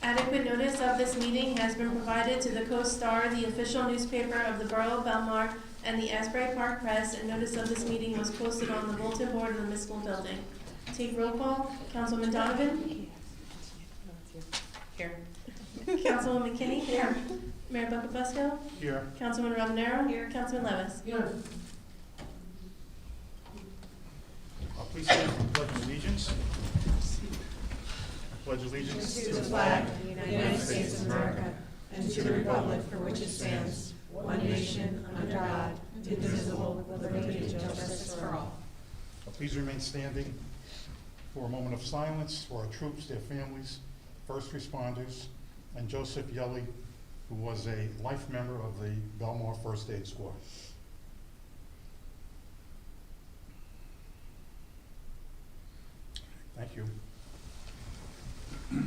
Adequate notice of this meeting has been provided to the Coast Star, the official newspaper of the Borough of Belmar, and the Asbury Park Press, and notice of this meeting was posted on the bulletin board of the municipal building. Take roll call. Councilman Donovan? Here. Councilwoman Kinney? Here. Mayor Buckabusco? Here. Councilman Romero? Here. Councilman Levis? Here. Please stand for the Pledge of Allegiance. I pledge allegiance To the flag of the United States of America and to the republic for which it stands, one nation, under God, indivisible, with liberty and justice for all. Please remain standing for a moment of silence for our troops, their families, first responders, and Joseph Yelly, who was a life member of the Belmar First Aid Squad. Thank you. The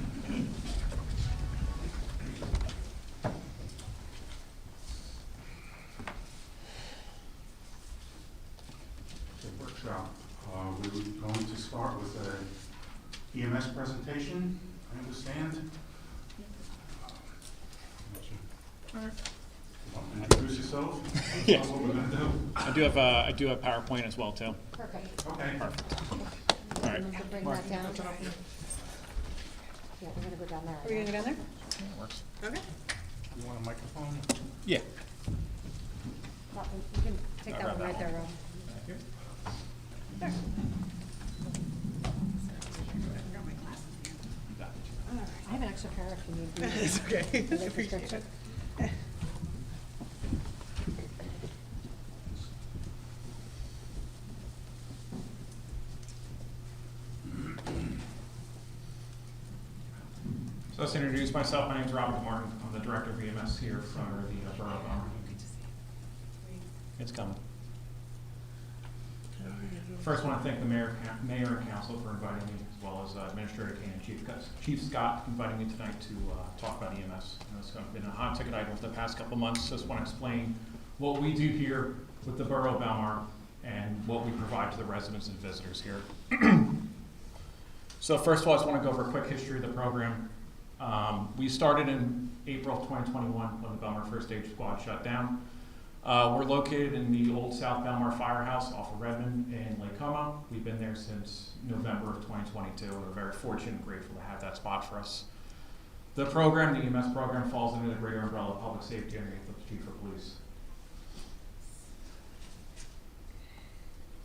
workshop. We're going to start with a EMS presentation, I understand. Want to introduce yourself? Yes. What we're going to do. I do have PowerPoint as well too. Perfect. Okay. Perfect. All right. I'm gonna bring that down. Yeah, we're gonna go down there. Are we gonna go down there? That works. Okay. You want a microphone? Yeah. You can take that one right there, Rob. There. I have an extra pair if you need. It's okay. For the prescription. So let's introduce myself. My name is Robert Martin. I'm the director of EMS here for the Borough of Belmar. It's coming. First, I want to thank the mayor and council for inviting me, as well as Administrator Kane and Chief Scott inviting me tonight to talk about EMS. It's been a hot ticket item for the past couple months. Just want to explain what we do here with the Borough of Belmar and what we provide to the residents and visitors here. So first of all, I just want to go over a quick history of the program. We started in April of 2021 when the Belmar First Aid Squad shut down. We're located in the old South Belmar Firehouse off of Redmond in Lake Como. We've been there since November of 2022. We're very fortunate and grateful to have that spot for us. The program, the EMS program, falls under the greater umbrella of public safety underneath the Chief of Police.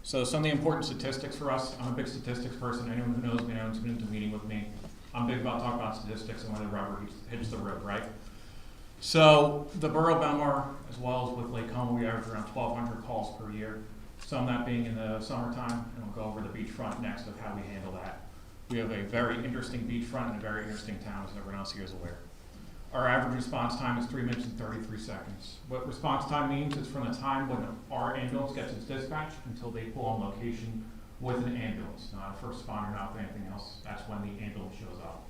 So some of the important statistics for us. I'm a big statistics person. Anyone who knows me, anyone's been into a meeting with me, I'm big about talking about statistics and when the rubber hits the road, right? So the Borough of Belmar, as well as with Lake Como, we average around 1,200 calls per year. Some of that being in the summertime, and we'll go over the beachfront next of how we handle that. We have a very interesting beachfront and a very interesting town, as everyone else here is aware. Our average response time is 3 minutes and 33 seconds. What response time means is from the time when our ambulance gets its dispatch until they pull on location with an ambulance, not a first responder, not anything else. That's when the ambulance shows up.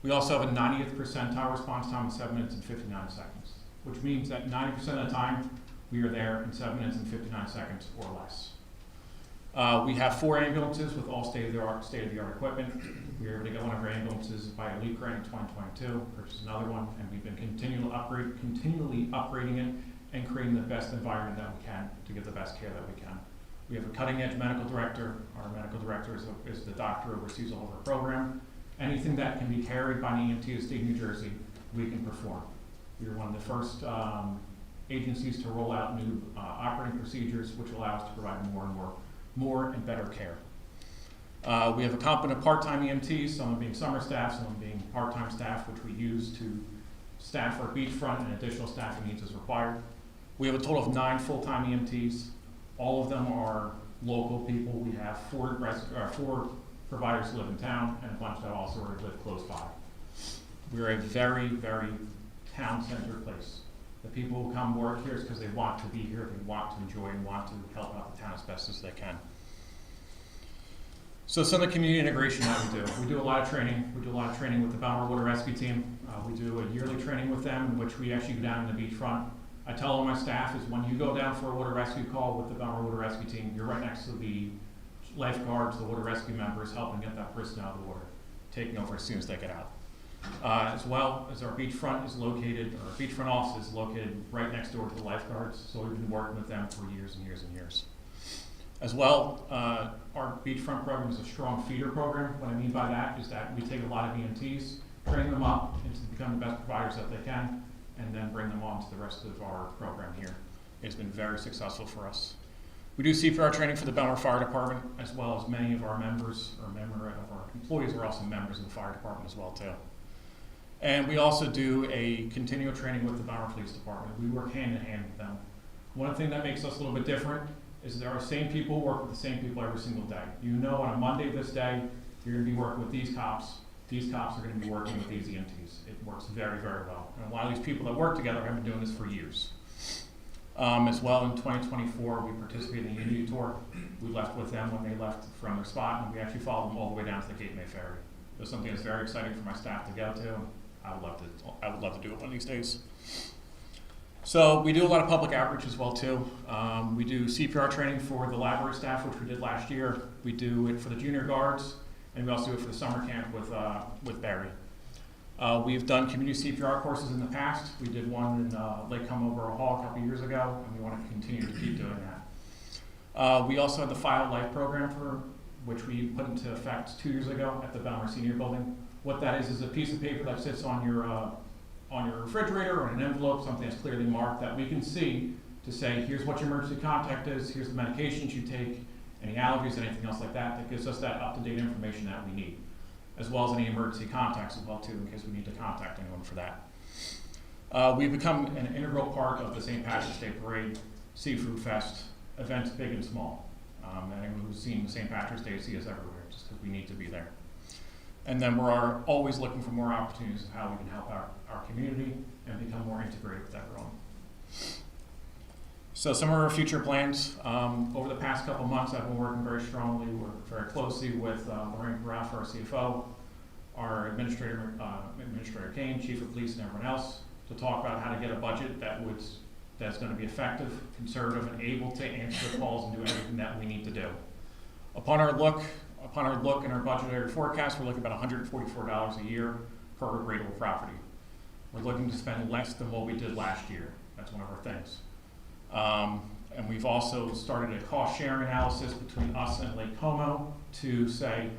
We also have a 90th percentile response time of 7 minutes and 59 seconds, which means that 90% of the time we are there in 7 minutes and 59 seconds or less. We have 4 ambulances with all state-of-the-art equipment. We were able to get one of our ambulances by a LEAP grant in 2022, purchased another one, and we've been continually upgrading it and creating the best environment that we can to give the best care that we can. We have a cutting-edge medical director. Our medical director is the doctor who oversees all of our program. Anything that can be carried by an EMT of the state of New Jersey, we can perform. We are one of the first agencies to roll out new operating procedures, which allow us to provide more and better care. We have a competent part-time EMTs, some of them being summer staff, some of them being part-time staff, which we use to staff our beachfront, and additional staffing needs as required. We have a total of 9 full-time EMTs. All of them are local people. We have 4 providers who live in town and a bunch that also live close by. We're a very, very town-centered place. The people who come work here is because they want to be here, they want to enjoy, and want to help out the town as best as they can. So some of the community integration that we do. We do a lot of training. We do a lot of training with the Belmar Water Rescue Team. We do a yearly training with them in which we actually go down in the beachfront. I tell all my staff is when you go down for a water rescue call with the Belmar Water Rescue Team, you're right next to the lifeguards, the water rescue members, helping get that person out of the water, taking over as soon as they get out. As well as our beachfront is located, our beachfront office is located right next door to the lifeguards, so we've been working with them for years and years and years. As well, our beachfront program is a strong feeder program. What I mean by that is that we take a lot of EMTs, train them up into becoming the best providers that they can, and then bring them on to the rest of our program here. It's been very successful for us. We do CPR training for the Belmar Fire Department, as well as many of our members, or our employees are also members of the fire department as well too. And we also do a continual training with the Belmar Police Department. We work hand in hand with them. One thing that makes us a little bit different is there are the same people who work with the same people every single day. You know on a Monday of this day, you're gonna be working with these cops. These cops are gonna be working with these EMTs. It works very, very well. And a lot of these people that work together have been doing this for years. As well, in 2024, we participated in the Unity Tour. We left with them when they left from their spot, and we actually followed them all the way down to the Cape May Ferry. It was something that's very exciting for my staff to go to, and I would love to do it one of these days. So we do a lot of public outreach as well too. We do CPR training for the library staff, which we did last year. We do it for the junior guards, and we also do it for the summer camp with Barry. We've done community CPR courses in the past. We did one in Lake Comover Hall a couple years ago, and we want to continue to keep doing that. We also have the File Life program, which we put into effect 2 years ago at the Belmar Senior Building. What that is a piece of paper that sits on your refrigerator or an envelope, something that's clearly marked that we can see to say, here's what your emergency contact is, here's the medications you take, any allergies, anything else like that, that gives us that up-to-date information that we need, as well as any emergency contacts as well too, in case we need to contact anyone for that. We've become an integral part of the St. Patrick's Day Parade, Seafood Fest, events big and small. Anyone who's seen St. Patrick's Day sees us everywhere, just because we need to be there. And then we're always looking for more opportunities of how we can help our community and become more integrated with everyone. So some of our future plans, over the past couple months, I've been working very strongly, very closely with Lorraine Paraff, our CFO, our Administrator Kane, Chief of Police, and everyone else, to talk about how to get a budget that's going to be effective, conservative, and able to answer the calls and do everything that we need to do. Upon our look in our budgetary forecast, we're looking at about $144 a year per rateable property. We're looking to spend less than what we did last year. That's one of our things. And we've also started a cost sharing analysis between us and Lake Como to say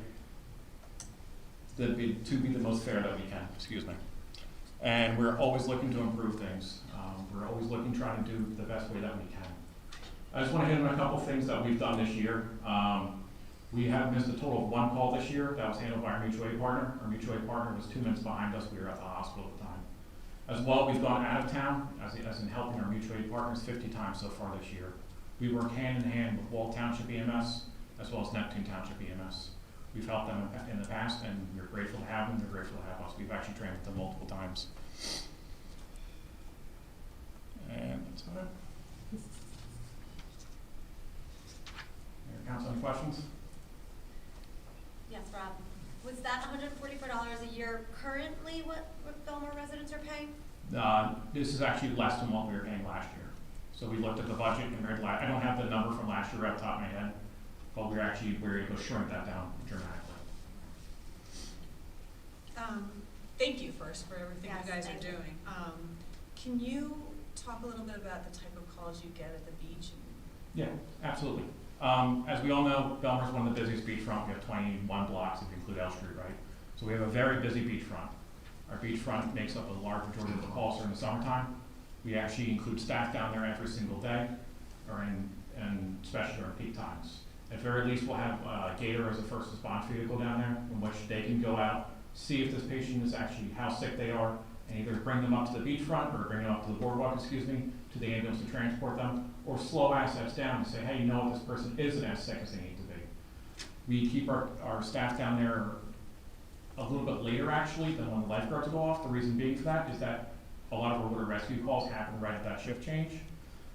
to be the most fair that we can. Excuse me. And we're always looking to improve things. We're always trying to do the best way that we can. I just want to hit on a couple things that we've done this year. We have missed a total of 1 call this year that was handled by our mutual aid partner. Our mutual aid partner was 2 minutes behind us. We were at the hospital at the time. As well, we've gone out of town, as in helping our mutual aid partners 50 times so far this year. We work hand in hand with Wall Township EMS, as well as Neptune Township EMS. We've helped them in the past, and we're grateful to have them. They're grateful to have us. We've actually trained with them multiple times. And that's about it. Mayor, Council, any questions? Yes, Rob. Was that $144 a year currently what Belmar residents are paying? This is actually less than what we were paying last year. So we looked at the budget compared to I don't have the number from last year off the top of my head, but we were able to shrink that down dramatically. Thank you first for everything Yes, you guys are thank you. doing. Can you talk a little bit about the type of calls you get at the beach? Yeah, absolutely. As we all know, Belmar is one of the busiest beachfront. We have 21 blocks if you include L Street, right? So we have a very busy beachfront. Our beachfront makes up a large majority of the calls during the summertime. We actually include staff down there every single day, and especially during peak times. At very least, we'll have Gator as a first response vehicle down there, in which they can go out, see if this patient is actually how sick they are, and either bring them up to the beachfront or bring them up to the boardwalk, to the ambulance to transport them, or slow assets down and say, hey, you know what, this person isn't as sick as they need to be. We keep our staff down there a little bit later actually than when the lifeguards go off. The reason being for that is that a lot of our water rescue calls happen right at that shift change.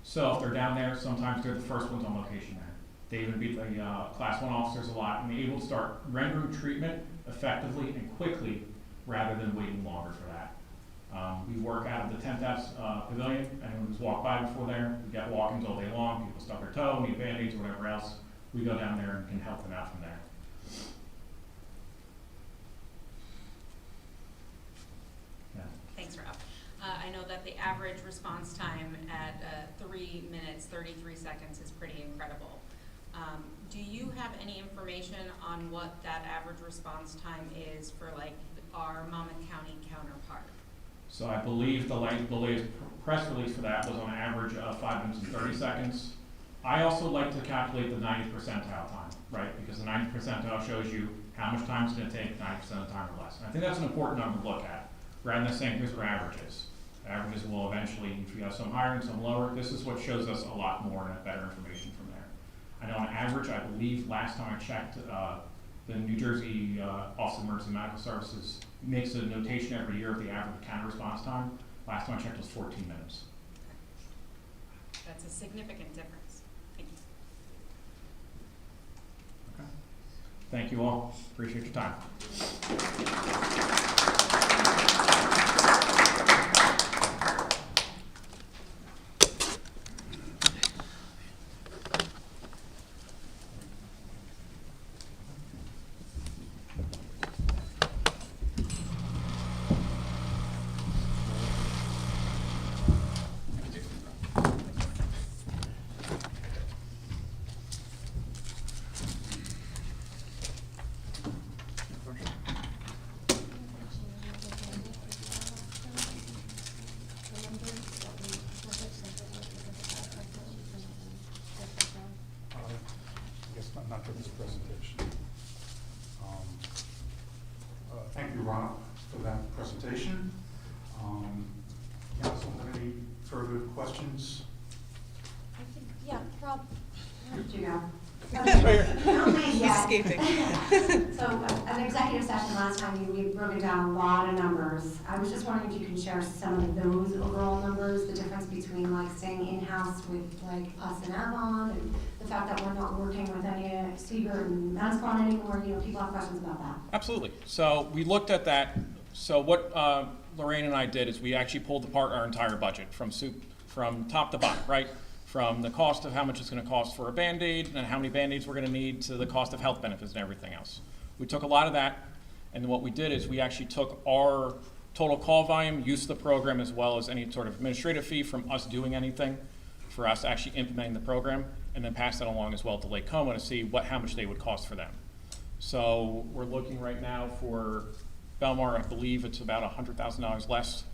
So if they're down there, sometimes they're the first ones on location there. They even beat the class 1 officers a lot, and they're able to start rendering treatment effectively and quickly rather than waiting longer for that. We work out of the 10th Pavilion. Anyone who's walked by before there, we get walk-ins all day long. People stub their toe, need band-aids, or whatever else. We go down there and can help them out from there. the average response time at 3 minutes, 33 seconds is pretty incredible. Do you have any information on what that average response time is for like our Monmouth County counterpart? So I believe the latest press release for that was on average of 5 minutes and 30 seconds. I also like to calculate the 90th percentile time, right? Because the 90th percentile shows you how much time it's going to take 90% of the time or less. And I think that's an important number to look at, rather than saying here's what average is. Averages will eventually, if you have some higher and some lower, this is what shows us a lot more and better information from there. I know on average, I believe last time I checked, the New Jersey Office of Emergency Medical Services makes a notation every year of the average counter response time. Last time I checked was 14 minutes. That's a significant difference. Thank you. Okay. Thank you all. Appreciate your time. Not for this presentation. Thank you, Rob, for that presentation. Council, any further questions? Yeah, Rob. Did you go? Escaping. So, an executive session last time, we broke down a lot of numbers. I was just wondering if you can share some of those overall numbers, the difference between like staying in-house with like us and Avon, and the fact that we're not working with any Siebert and Mansbron anymore. You know, people have questions about that. Absolutely. So we looked at that. So what Lorraine and I did is we actually pulled apart our entire budget from top to bottom, right? From the cost of how much it's going to cost for a Band-Aid and how many Band-Aids we're going to need to the cost of health benefits and everything else. We took a lot of that, and what we did is we actually took our total call volume, use of the program, as well as any sort of administrative fee from us doing anything for us actually implementing the program, and then pass that along as well to Lake Como to see how much they would cost for them. So we're looking right now for Belmar, I believe it's about $100,000 less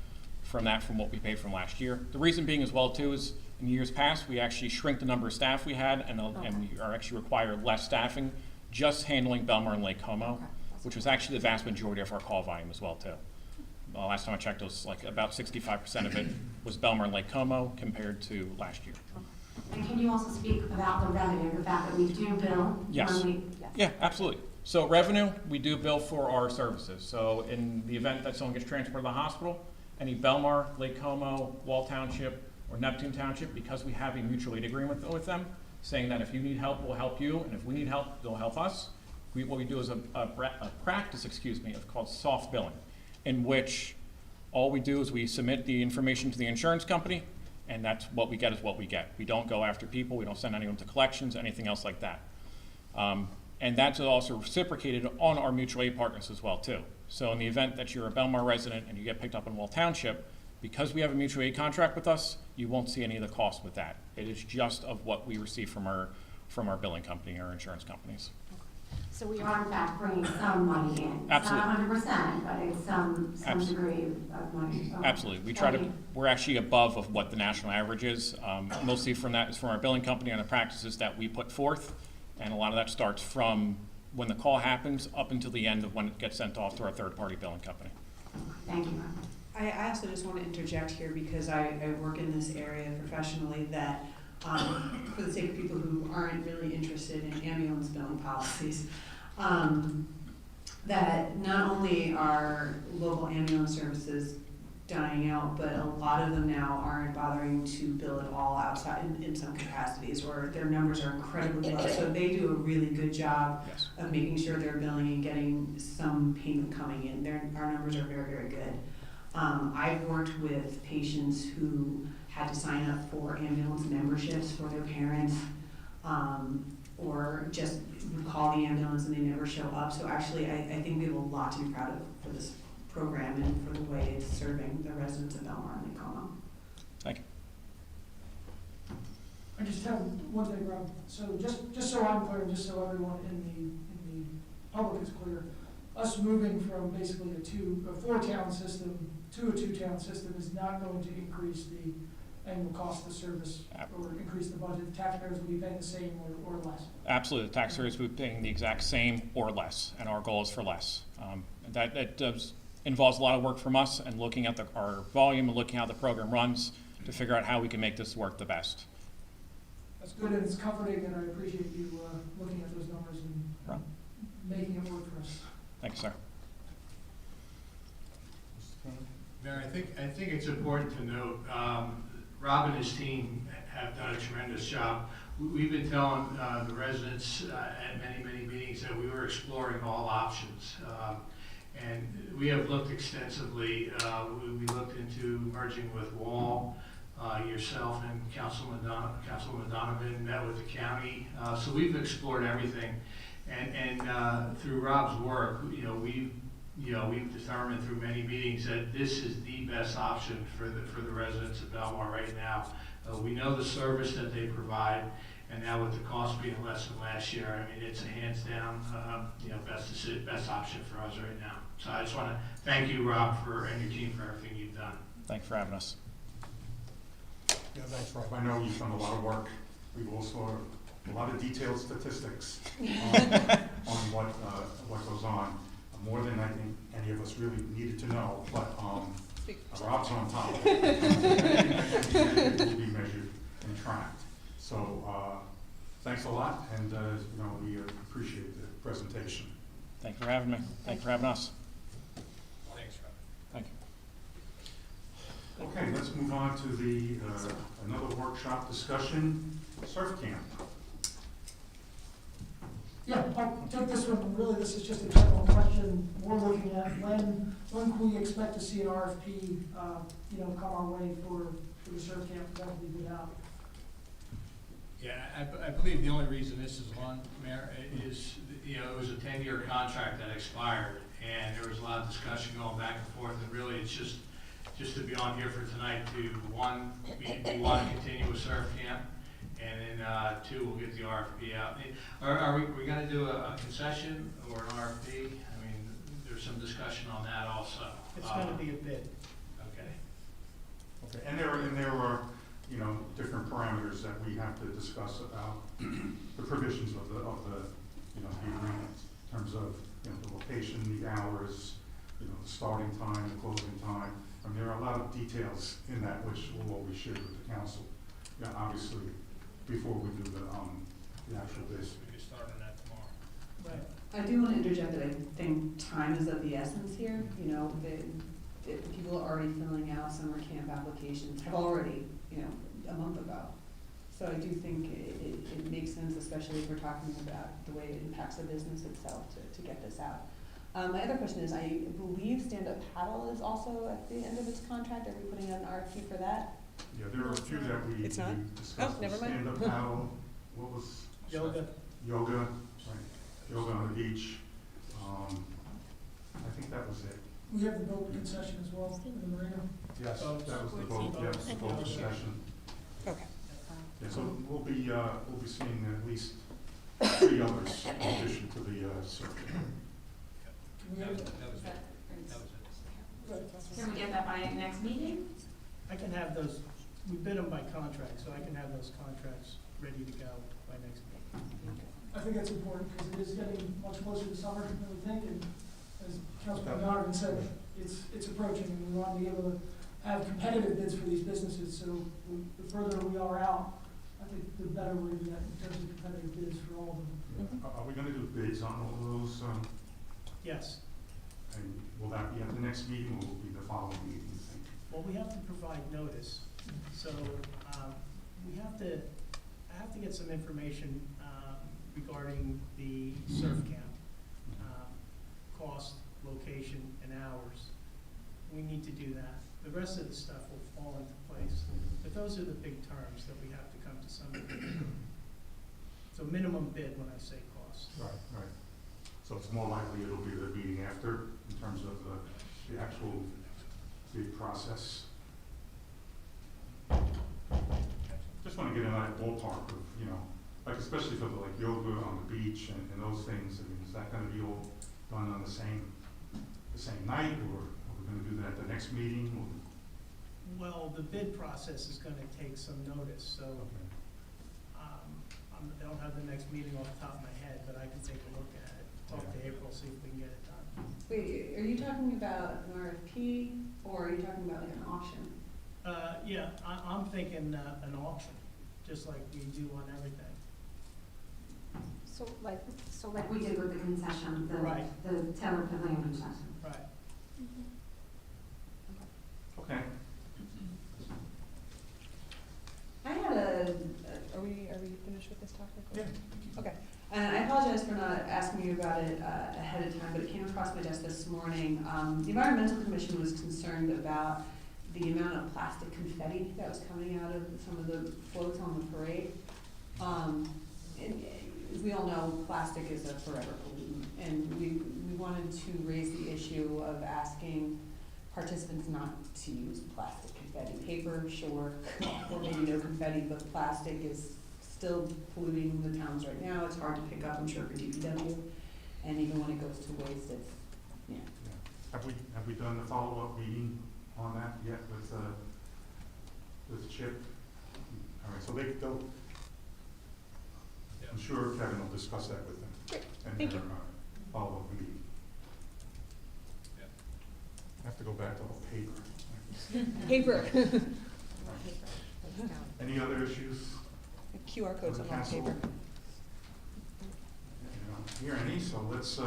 from what we paid from last year. The reason being as well too is in years past, we actually shrink the number of staff we had and we are actually required less staffing just handling Belmar and Lake Como, which was actually the vast majority of our call volume as well too. Last time I checked, it was like about 65% of it was Belmar and Lake Como compared to last year. And can you also speak about the revenue, the fact that we do bill? Yes. Yeah, absolutely. So revenue, we do bill for our services. So in the event that someone gets transported to the hospital, any Belmar, Lake Como, Wall Township, or Neptune Township, because we have a mutual aid agreement with them, saying that if you need help, we'll help you, and if we need help, they'll help us. What we do is a practice, called soft billing, in which all we do is we submit the information to the insurance company, and that's what we get is what we get. We don't go after people, we don't send anyone to collections, anything else like that. And that's also reciprocated on our mutual aid partners as well too. So in the event that you're a Belmar resident and you get picked up in Wall Township, because we have a mutual aid contract with us, you won't see any of the cost with that. It is just of what we receive from our billing company, our insurance companies. So we are in fact bringing some money in. Absolutely. It's not 100%, but it's some degree of money. So Absolutely. thank you. We're actually above of what the national average is. Mostly from that is from our billing company and the practices that we put forth. And a lot of that starts from when the call happens up until the end of when it gets sent off to our third-party billing company. Thank you. I also just want to interject here because I work in this area professionally that for the sake of people who aren't really interested in ambulance billing policies, that not only are local ambulance services dying out, but a lot of them now aren't bothering to bill at all outside in some capacities, or their numbers are incredibly low. So they do a really good job Yes. of making sure they're billing and getting some payment coming in. Our numbers are very, very good. I've worked with patients who had to sign up for ambulance memberships for their parents, or just would call the ambulance and they never show up. So actually, I think we have a lot to be proud of for this program and for the way it's serving the residents of Belmar and Lake Como. Thank you. I just have one thing, Rob. So just so I'm clear, and just so everyone in the public is clear, us moving from basically a 4-town system to a 2-town system is not going to increase the annual cost of service or increase the budget. The taxpayers will be paying the same or less. Absolutely, the taxpayers will be paying the exact same or less, and our goal is for less. That does involves a lot of work from us and looking at our volume and looking how the program runs to figure out how we can make this work the best. That's good and it's comforting, and I appreciate you looking at those numbers and making it work for us. Thank you, sir. Mayor, I think it's important to note, Rob and his team have done a tremendous job. We've been telling the residents at many meetings that we were exploring all options. And we have looked extensively. We looked into merging with Wall, yourself and Councilman Donovan met with the county. So we've explored everything. And through Rob's work, we've determined through many meetings that this is the best option for the residents of Belmar right now. We know the service that they provide, and now with the cost being less than last year, I mean, it's a hands down, best option for us right now. So I just want to thank you, Rob, and your team for everything you've done. Thanks for having us. Yeah, thanks, Rob. I know you've done a lot of work. We've also a lot of detailed statistics on what goes on, more than I think any of us really needed to know, but Rob's on top of it. It will be measured and tracked. So thanks a lot, and we appreciate the presentation. Thank you for having me. Thank you for having us. Thanks, Rob. Thank you. Okay, let's move on to the another workshop discussion, surf camp. Yeah, I'll take this one. Really, this is just a general question. We're looking at when can we expect to see an RFP, come our way for the surf camp that will be put out? Yeah, I believe the only reason this is on, Mayor, is, it was a 10-year contract that expired, and there was a lot of discussion going back and forth, and really it's just to be on here for tonight to, one, we want to continue with surf camp, and then two, we'll get the RFP out. Are we going to do a concession or an RFP? I mean, there's some discussion on that also. It's going to be a bid. Okay. Okay, and there are different parameters that we have to discuss about the provisions of the agreement in terms of the location, the hours, the starting time, the closing time. I mean, there are a lot of details in that which will always share with the council. Obviously, before we do the actual bid. We can start on that tomorrow. Right. I do want to interject that I think time is of the essence here. The people are already filling out summer camp applications, have already, a month ago. So I do think it makes sense, especially if we're talking about the way it impacts the business itself to get this out. My other question is, I believe Stand Up Paddle is also at the end of its contract. Are we putting out an RFP for that? Yeah, there are a few that we It's not? discussed. Oh, never mind. Stand-up paddle, what was? Yoga. Yoga, right, yoga on the beach. I think that was it. We have the boat concession as well in the marina. Yes, that was the boat, yes, the boat discussion. Okay. Yeah, so we'll be seeing at least 3 others in addition to the surf camp. Can we have, Can we get that by next meeting? I can have those, we bid them by contract, so I can have those contracts ready to go by next meeting. I think that's important because it is getting much closer to summer than we think, and as Councilman Donovan said, it's approaching, and we want to be able to have competitive bids for these businesses, so the further we are out, I think the better we're going to get in terms of competitive bids for all of them. Are we gonna do bids on all of those? Yes. And will that be at the next meeting or will it be the following meeting, you think? Well, we have to provide notice, so I have to get some information regarding the surf camp, cost, location, and hours. We need to do that. The rest of the stuff will fall into place, but those are the big terms that we have to come to some agreement. So minimum bid when I say cost. Right. So it's more likely it'll be the meeting after in terms of the actual bid process. just wanna get in that ballpark of, you know, like especially for the like yoga on the beach and those things. I mean, is that gonna be all done on the same night, or are we gonna do that at the next meeting? Well, the bid process is gonna take some notice, so, Okay. I don't have the next meeting off the top of my head, but I can take a look at it, talk to April, see if we can get it done. Wait, are you talking about an RFP, or are you talking about like an auction? Yeah, I'm thinking, an auction, just like we do on everything. So like, Like we did with the concession, Right. the Taylor Pavilion concession. Right. Okay. I had are we finished with this topic? Yeah. okay, and I apologize for not asking you about it ahead of time, but it came across my desk this morning. The Environmental Commission was concerned about the amount of plastic confetti that was coming out of some of the floats on the parade. And as we all know, plastic is a forever pollutant, and we wanted to raise the issue of asking participants not to use plastic confetti. Paper, sure, or maybe no confetti, but plastic is still polluting the towns right now. It's hard to pick up, I'm sure, for DPW, and even when it goes to waste, it's, yeah. Yeah. Have we done the follow-up meeting on that yet with Chip? All right, so they'll, I'm sure Kevin will discuss that with them. Great, And thank you. Follow-up meeting. I have to go back to all paper. Paper. Any other issues? QR codes on on Council? paper. You don't hear any, so let's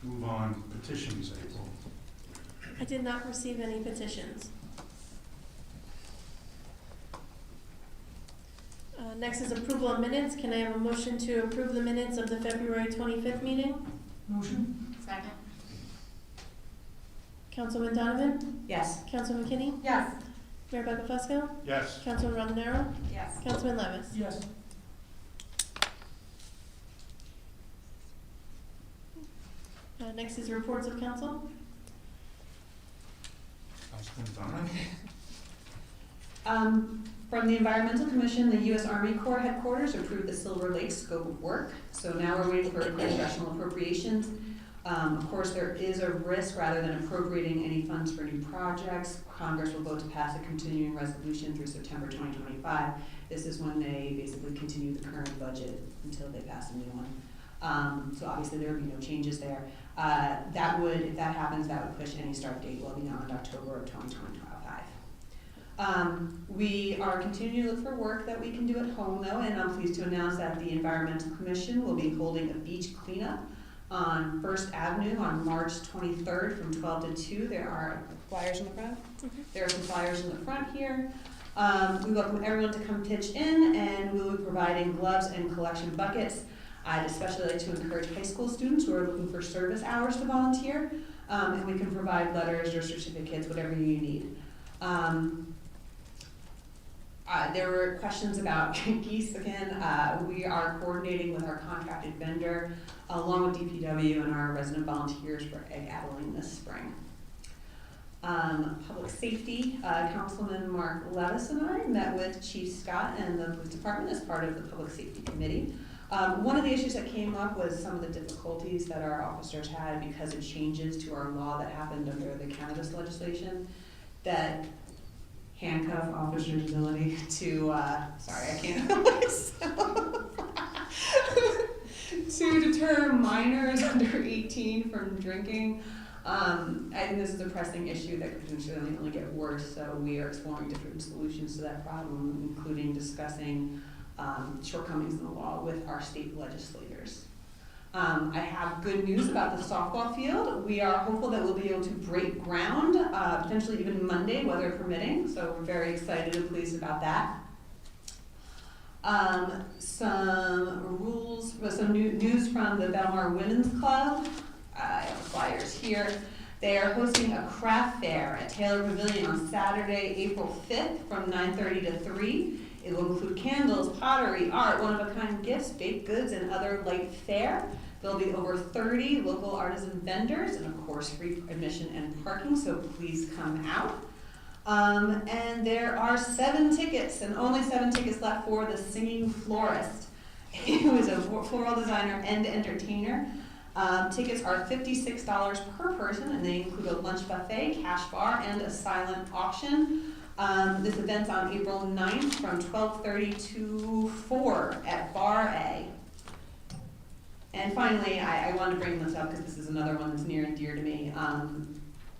move on. Petitions, April. I did not receive any petitions. Next is approval of minutes. Can I have a motion to approve the minutes of the February 25th meeting? Motion? Second. Councilman Donovan? Yes. Councilman McKinney? Yes. Mayor Beckafusco? Yes. Councilman Rondero? Yes. Councilman Levis? Yes. Next is reports of council. Councilman Donovan? From the Environmental Commission, the U.S. Army Corps headquarters approved the Silver Lake scope of work. So now we're waiting for congressional appropriations. Of course, there is a risk rather than appropriating any funds for new projects. Congress will vote to pass a continuing resolution through September 2025. This is when they basically continue the current budget until they pass a new one. So obviously there would be no changes there. That would, if that happens, that would push any start date well beyond October of 2025. We are continuing to look for work that we can do at home though, and I'm pleased to announce that the Environmental Commission will be holding a beach cleanup on First Avenue on March 23rd from 12 to 2. There are flyers in the front. There are some flyers in the front here. We welcome everyone to come pitch in, and we will be providing gloves and collection buckets. I'd especially like to encourage high school students who are looking for service hours to volunteer, and we can provide letters or certificates, whatever you need. There were questions about geese again. We are coordinating with our contracted vendor, along with DPW and our resident volunteers for egg addling this spring. Public safety, Councilman Mark Levis and I met with Chief Scott and the police department as part of the public safety committee. One of the issues that came up was some of the difficulties that our officers had because of changes to our law that happened under the cannabis legislation that handcuff officers' ability to, sorry, I can't help myself, to deter minors under 18 from drinking. I think this is a pressing issue that could potentially only get worse, so we are exploring different solutions to that problem, including discussing shortcomings in the law with our state legislators. I have good news about the softball field. We are hopeful that we'll be able to break ground, potentially even Monday, weather permitting, so we're very excited and pleased about that. Some news from the Belmar Women's Club. I have flyers here. They are hosting a craft fair at Taylor Pavilion on Saturday, April 5th from 9:30 to 3. It will include candles, pottery, art, one-of-a-kind gifts, baked goods, and other light fare. There'll be over 30 local artisan vendors and, of course, free admission and parking, so please come out. And there are 7 tickets, and only 7 tickets left for The Singing Florist, who is a floral designer and entertainer. Tickets are $56 per person, and they include a lunch buffet, cash bar, and a silent auction. This event's on April 9th from 12:30 to 4 at Bar A. And finally, I wanted to bring this up because this is another one that's near and dear to me.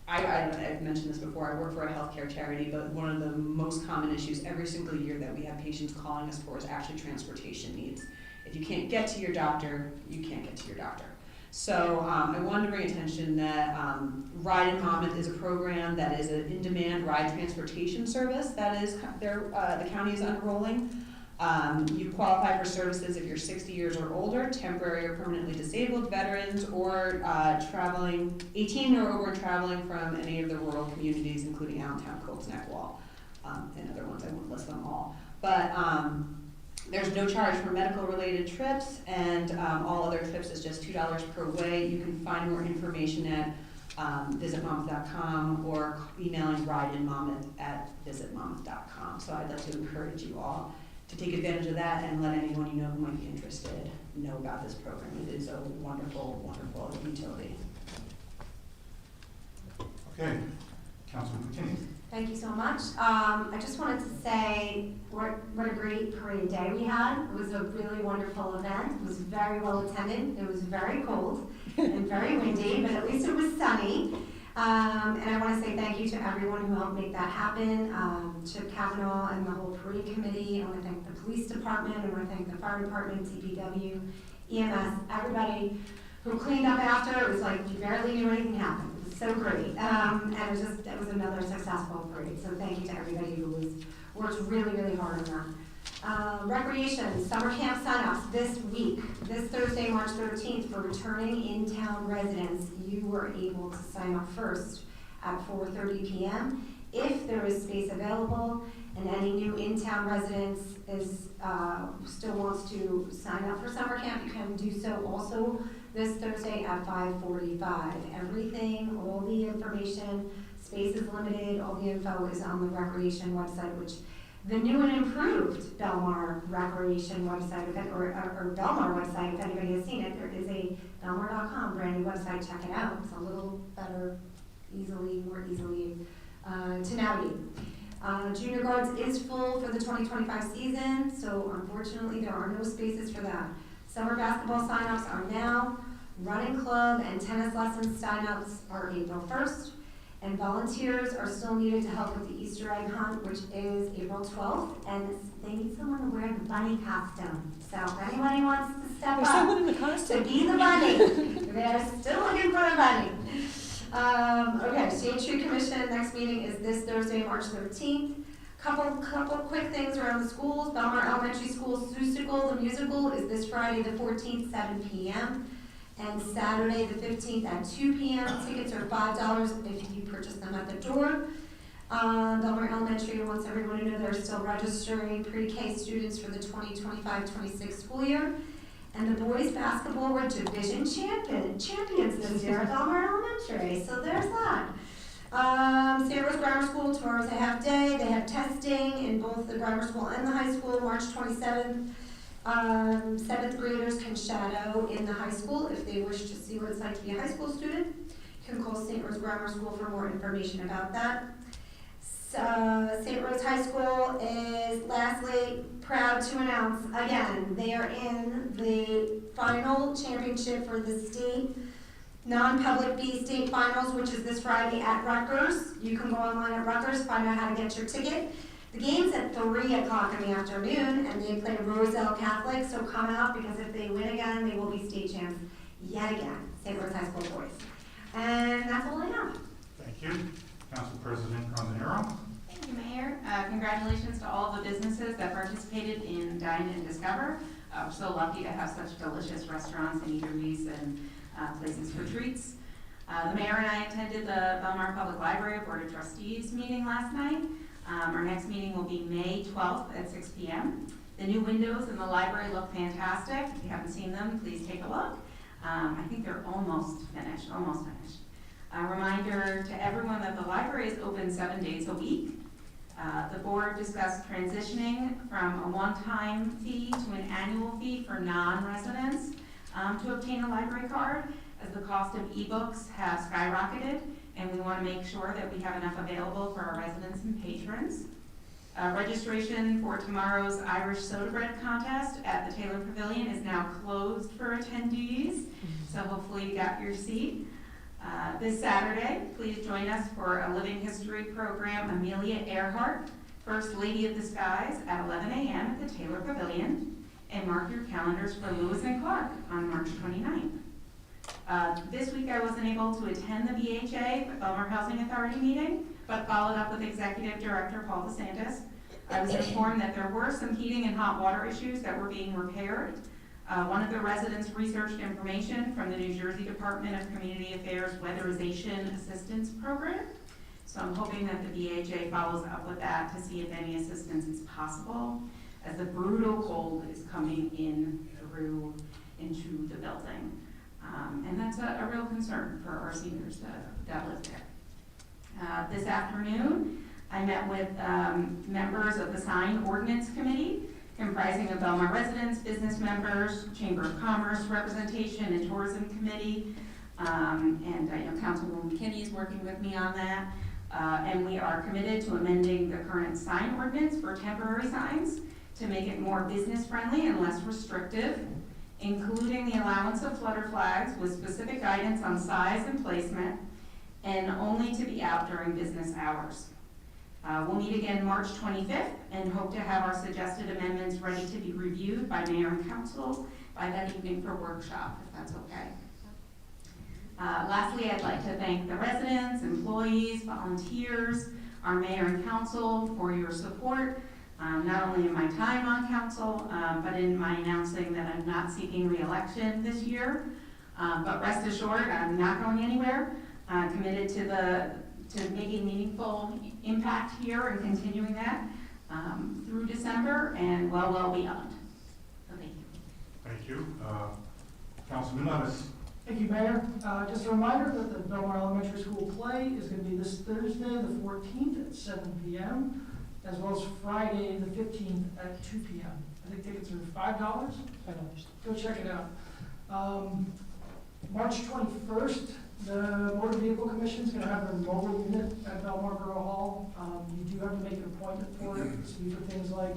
I've mentioned this before, I work for a healthcare charity, but one of the most common issues every single year that we have patients calling us for is actually transportation needs. If you can't get to your doctor, you can't get to your doctor. So I wanted to bring attention that Ride in Monmouth is a program that is an in-demand ride transportation service that is the county is unrolling. You qualify for services if you're 60 years or older, temporary or permanently disabled, veterans, or traveling 18 or over and traveling from any of the rural communities, including Allentown, Colts Neck Wall, and other ones. I won't list them all. But there's no charge for medical-related trips, and all other trips is just $2 per way. You can find more information at visitmonmouth.com or emailing rideinmonmouth@visitmonmouth.com. So I'd like to encourage you all to take advantage of that and let anyone you know who might be interested know about this program. It is a wonderful, wonderful utility. Okay, Councilman Patini. Thank you so much. I just wanted to say what a great parade day we had. It was a really wonderful event. It was very well attended. It was very cold and very windy, but at least it was sunny. And I want to say thank you to everyone who helped make that happen, to Kavanaugh and the whole parade committee. I want to thank the police department. I want to thank the fire department, DPW, EMS, everybody who cleaned up after. It was like you barely knew anything happened. It was so great. And it was another successful parade. So thank you to everybody who worked really, really hard on that. Recreation, summer camp signups this week, this Thursday, March 13th, for returning in-town residents. You were able to sign up first at 4:30 p.m. If there is space available, and any new in-town residents still wants to sign up for summer camp, you can do so also this Thursday at 5:45. Everything, all the information, space is limited, all the info is on the recreation website, which the new and improved Belmar recreation website, or Belmar website, if anybody has seen it, there is a Belmar.com brand new website. Check it out. It's a little better, more easily to navigate. Junior Guards is full for the 2025 season, so unfortunately there are no spaces for that. Summer basketball signups are now. Running club and tennis lessons signups are April 1st. And volunteers are still needed to help with the Easter egg hunt, which is April 12th, and they need someone to wear the bunny costume. So if anybody wants to step There's up someone in the costume. to be the bunny, they're still looking for a bunny. Okay, Shade Tree Commission, next meeting is this Thursday, March 13th. Couple quick things around the schools. Belmar Elementary School Seussical, the musical, is this Friday the 14th, 7 p.m. and Saturday the 15th at 2 p.m. Tickets are $5 if you purchase them at the door. Belmar Elementary wants everyone to know they're still registering pre-K students for the 2025-26 school year. And the boys basketball were division champions this year at Belmar Elementary, so there's that. St. Rose Grammar School, tomorrow's a half day. They have testing in both the grammar school and the high school, March 27th. 7th graders can shadow in the high school if they wish to see what it's like to be a high school student. You can call St. Rose Grammar School for more information about that. St. Rose High School is lastly proud to announce again they are in the final championship for the state non-public B state finals, which is this Friday at Rutgers. You can go online at Rutgers, find out how to get your ticket. The game's at 3 o'clock in the afternoon, and they play Roselle Catholic, so come out, because if they win again, they will be state champs yet again, St. Rose High School boys. And that's all I have. Thank you. Council President Rondanero. Thank you, Mayor. Congratulations to all the businesses that participated in Dine and Discover. We're so lucky to have such delicious restaurants and eateries and places for treats. The mayor and I attended the Belmar Public Library Board of Trustees meeting last night. Our next meeting will be May 12th at 6 p.m. The new windows in the library look fantastic. If you haven't seen them, please take a look. I think they're almost finished. A reminder to everyone that the library is open 7 days a week. The board discussed transitioning from a one-time fee to an annual fee for non-residents to obtain a library card, as the cost of ebooks have skyrocketed, and we want to make sure that we have enough available for our residents and patrons. Registration for tomorrow's Irish soda bread contest at the Taylor Pavilion is now closed for attendees, so hopefully you got your seat. This Saturday, please join us for a living history program, Amelia Earhart, First Lady of the Skies, at 11 a.m. at the Taylor Pavilion, and mark your calendars for Lewis and Clark on March 29th. This week I wasn't able to attend the BHA, the Belmar Housing Authority meeting, but followed up with Executive Director Paul DeSantis. I was informed that there were some heating and hot water issues that were being repaired. One of the residents researched information from the New Jersey Department of Community Affairs Weatherization Assistance Program. So I'm hoping that the BHA follows up with that to see if any assistance is possible, as the brutal cold is coming in through into the building. And that's a real concern for our seniors that live there. This afternoon, I met with members of the Sign Ordinance Committee, comprising of Belmar residents, business members, Chamber of Commerce representation, and Tourism Committee. And I know Councilwoman McKinney is working with me on that. And we are committed to amending the current sign ordinance for temporary signs to make it more business friendly and less restrictive, including the allowance of flutter flags with specific guidance on size and placement, and only to be out during business hours. We'll meet again March 25th and hope to have our suggested amendments ready to be reviewed by Mayor and Council by that evening for workshop, if that's okay. Lastly, I'd like to thank the residents, employees, volunteers, our Mayor and Council for your support, not only in my time on council, but in my announcing that I'm not seeking re-election this year. But rest assured, I'm not going anywhere. Committed to making meaningful impact here and continuing that through December and well beyond. So thank you. Thank you. Councilman Levis. Thank you, Mayor. Just a reminder that the Belmar Elementary School play is going to be this Thursday, the 14th at 7 p.m., as well as Friday, the 15th at 2 p.m. I think tickets are $5. $5. Go check it out. March 21st, the Motor Vehicle Commission is going to have their mobile unit at Belmar Borough Hall. You do have to make an appointment for it. It's for things like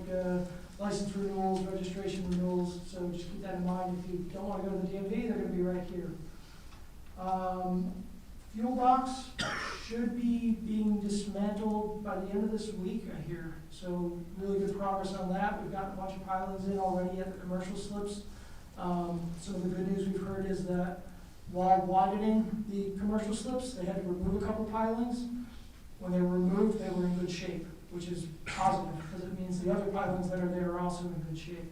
license renewals, registration renewals, so just keep that in mind. If you don't want to go to the DMV, they're going to be right here. Fuel box should be being dismantled by the end of this week, I hear. So really good progress on that. We've gotten a bunch of pilings in already at the commercial slips. Some of the good news we've heard is that while widening the commercial slips, they had to remove a couple pilings. When they were removed, they were in good shape, which is positive because it means the other pilings that are there are also in good shape.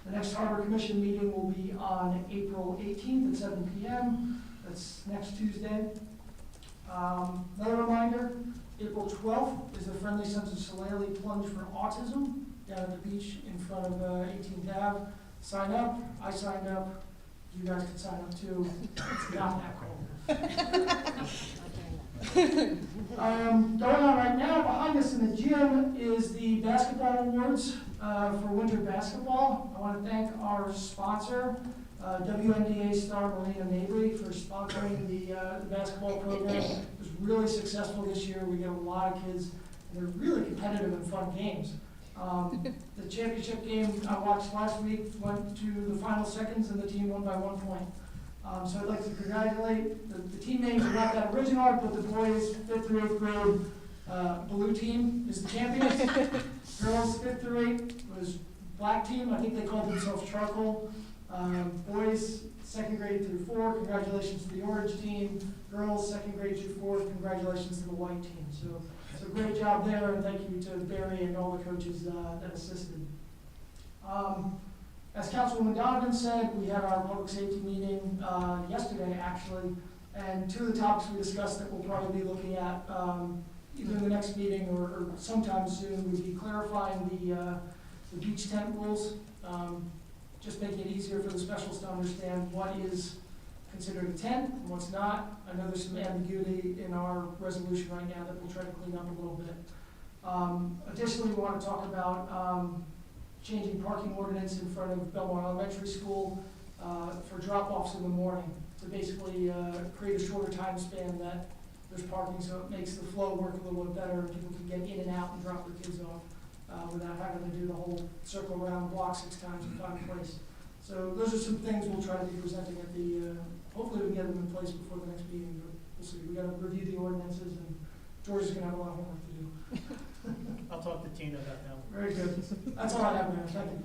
The next Harbor Commission meeting will be on April 18th at 7 p.m. That's next Tuesday. Another reminder, April 12th is the Friendly Sons of Soleil Plunge for Autism down at the beach in front of 18th Ave. Sign up. I signed up. You guys can sign up too. It's not that cold. Going on right now, behind us in the gym is the basketball awards for winter basketball. I want to thank our sponsor, WNDA star Marina Mabry, for sponsoring the basketball program. It was really successful this year. We get a lot of kids, and they're really competitive and fun games. The championship game I watched last week went to the final seconds, and the team won by 1 point. So I'd like to congratulate the team names are not that original, but the boys 5th through 8th grade blue team is the champions. Girls 5th through 8th was black team. I think they called themselves charcoal. Boys 2nd grade through 4, congratulations to the orange team. Girls 2nd grade through 4, congratulations to the white team. So great job there, and thank you to Barry and all the coaches that assisted. As Councilwoman Donovan said, we had our public safety meeting yesterday, actually, and 2 of the topics we discussed that we'll probably be looking at either in the next meeting or sometime soon would be clarifying the beach tent rules, just making it easier for the specials to understand what is considered a 10 and what's not. I know there's some ambiguity in our resolution right now that we'll try to clean up a little bit. Additionally, we want to talk about changing parking ordinance in front of Belmar Elementary School for drop-offs in the morning to basically create a shorter time span that there's parking, so it makes the flow work a little bit better and people can get in and out and drop their kids off without having to do the whole circle around block 6 times and find a place. So those are some things we'll try to be presenting at the, hopefully we can get them in place before the next meeting, but we'll see. We got to review the ordinances and George is going to have a lot of homework to do. I'll talk to Tina about that. Very good. That's all I have, Mayor. Thank you.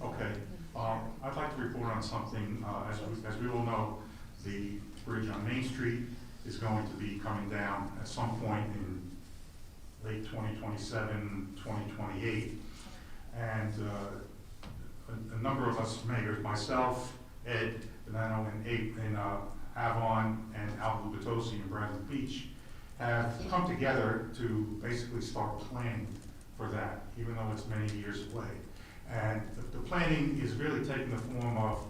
Okay, I'd like to report on something. As we all know, the bridge on Main Street is going to be coming down at some point in late 2027, 2028. And a number of us mayors, myself, Ed Bonanno, and Avon, and Al Bugatosi in Bradley Beach, have come together to basically start planning for that, even though it's many years away. And the planning is really taking the form of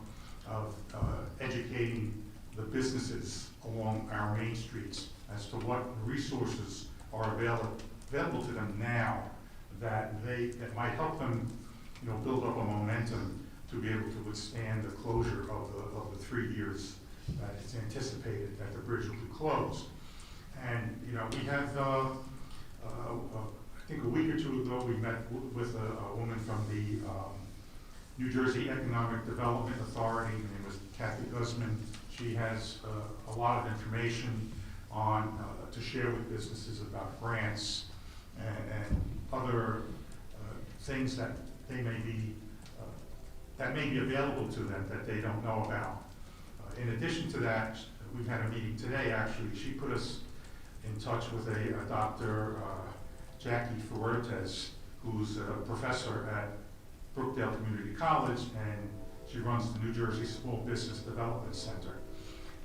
educating the businesses along our main streets as to what resources are available to them now that might help them, build up a momentum to be able to withstand the closure of the 3 years that it's anticipated that the bridge will be closed. And we have, I think a week or two ago, we met with a woman from the New Jersey Economic Development Authority. Her name was Kathy Guzman. She has a lot of information on to share with businesses about grants and other things that they may be available to them that they don't know about. In addition to that, we've had a meeting today. Actually, she put us in touch with a Dr. Jackie Fuertes, who's a professor at Brookdale Community College, and she runs the New Jersey Small Business Development Center.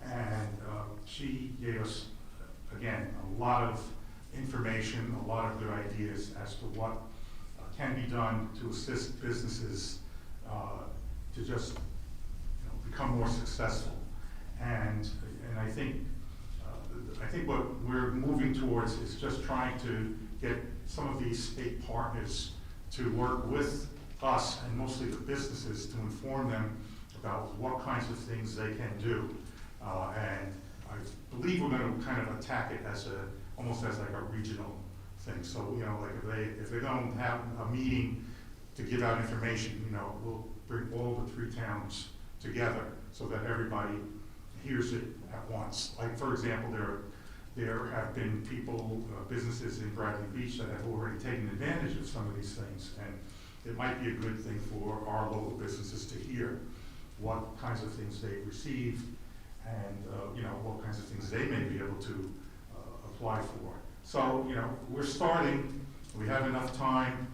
And she gave us, again, a lot of information, a lot of good ideas as to what can be done to assist businesses to just become more successful. And I think what we're moving towards is just trying to get some of these state partners to work with us and mostly the businesses to inform them about what kinds of things they can do. And I believe we're going to kind of attack it as almost as like a regional thing. So, like if they don't have a meeting to give out information, we'll bring all the 3 towns together so that everybody hears it at once. Like, for example, there have been people, businesses in Bradley Beach that have already taken advantage of some of these things, and it might be a good thing for our local businesses to hear what kinds of things they've received and what kinds of things they may be able to apply for. So, we're starting, we have enough time,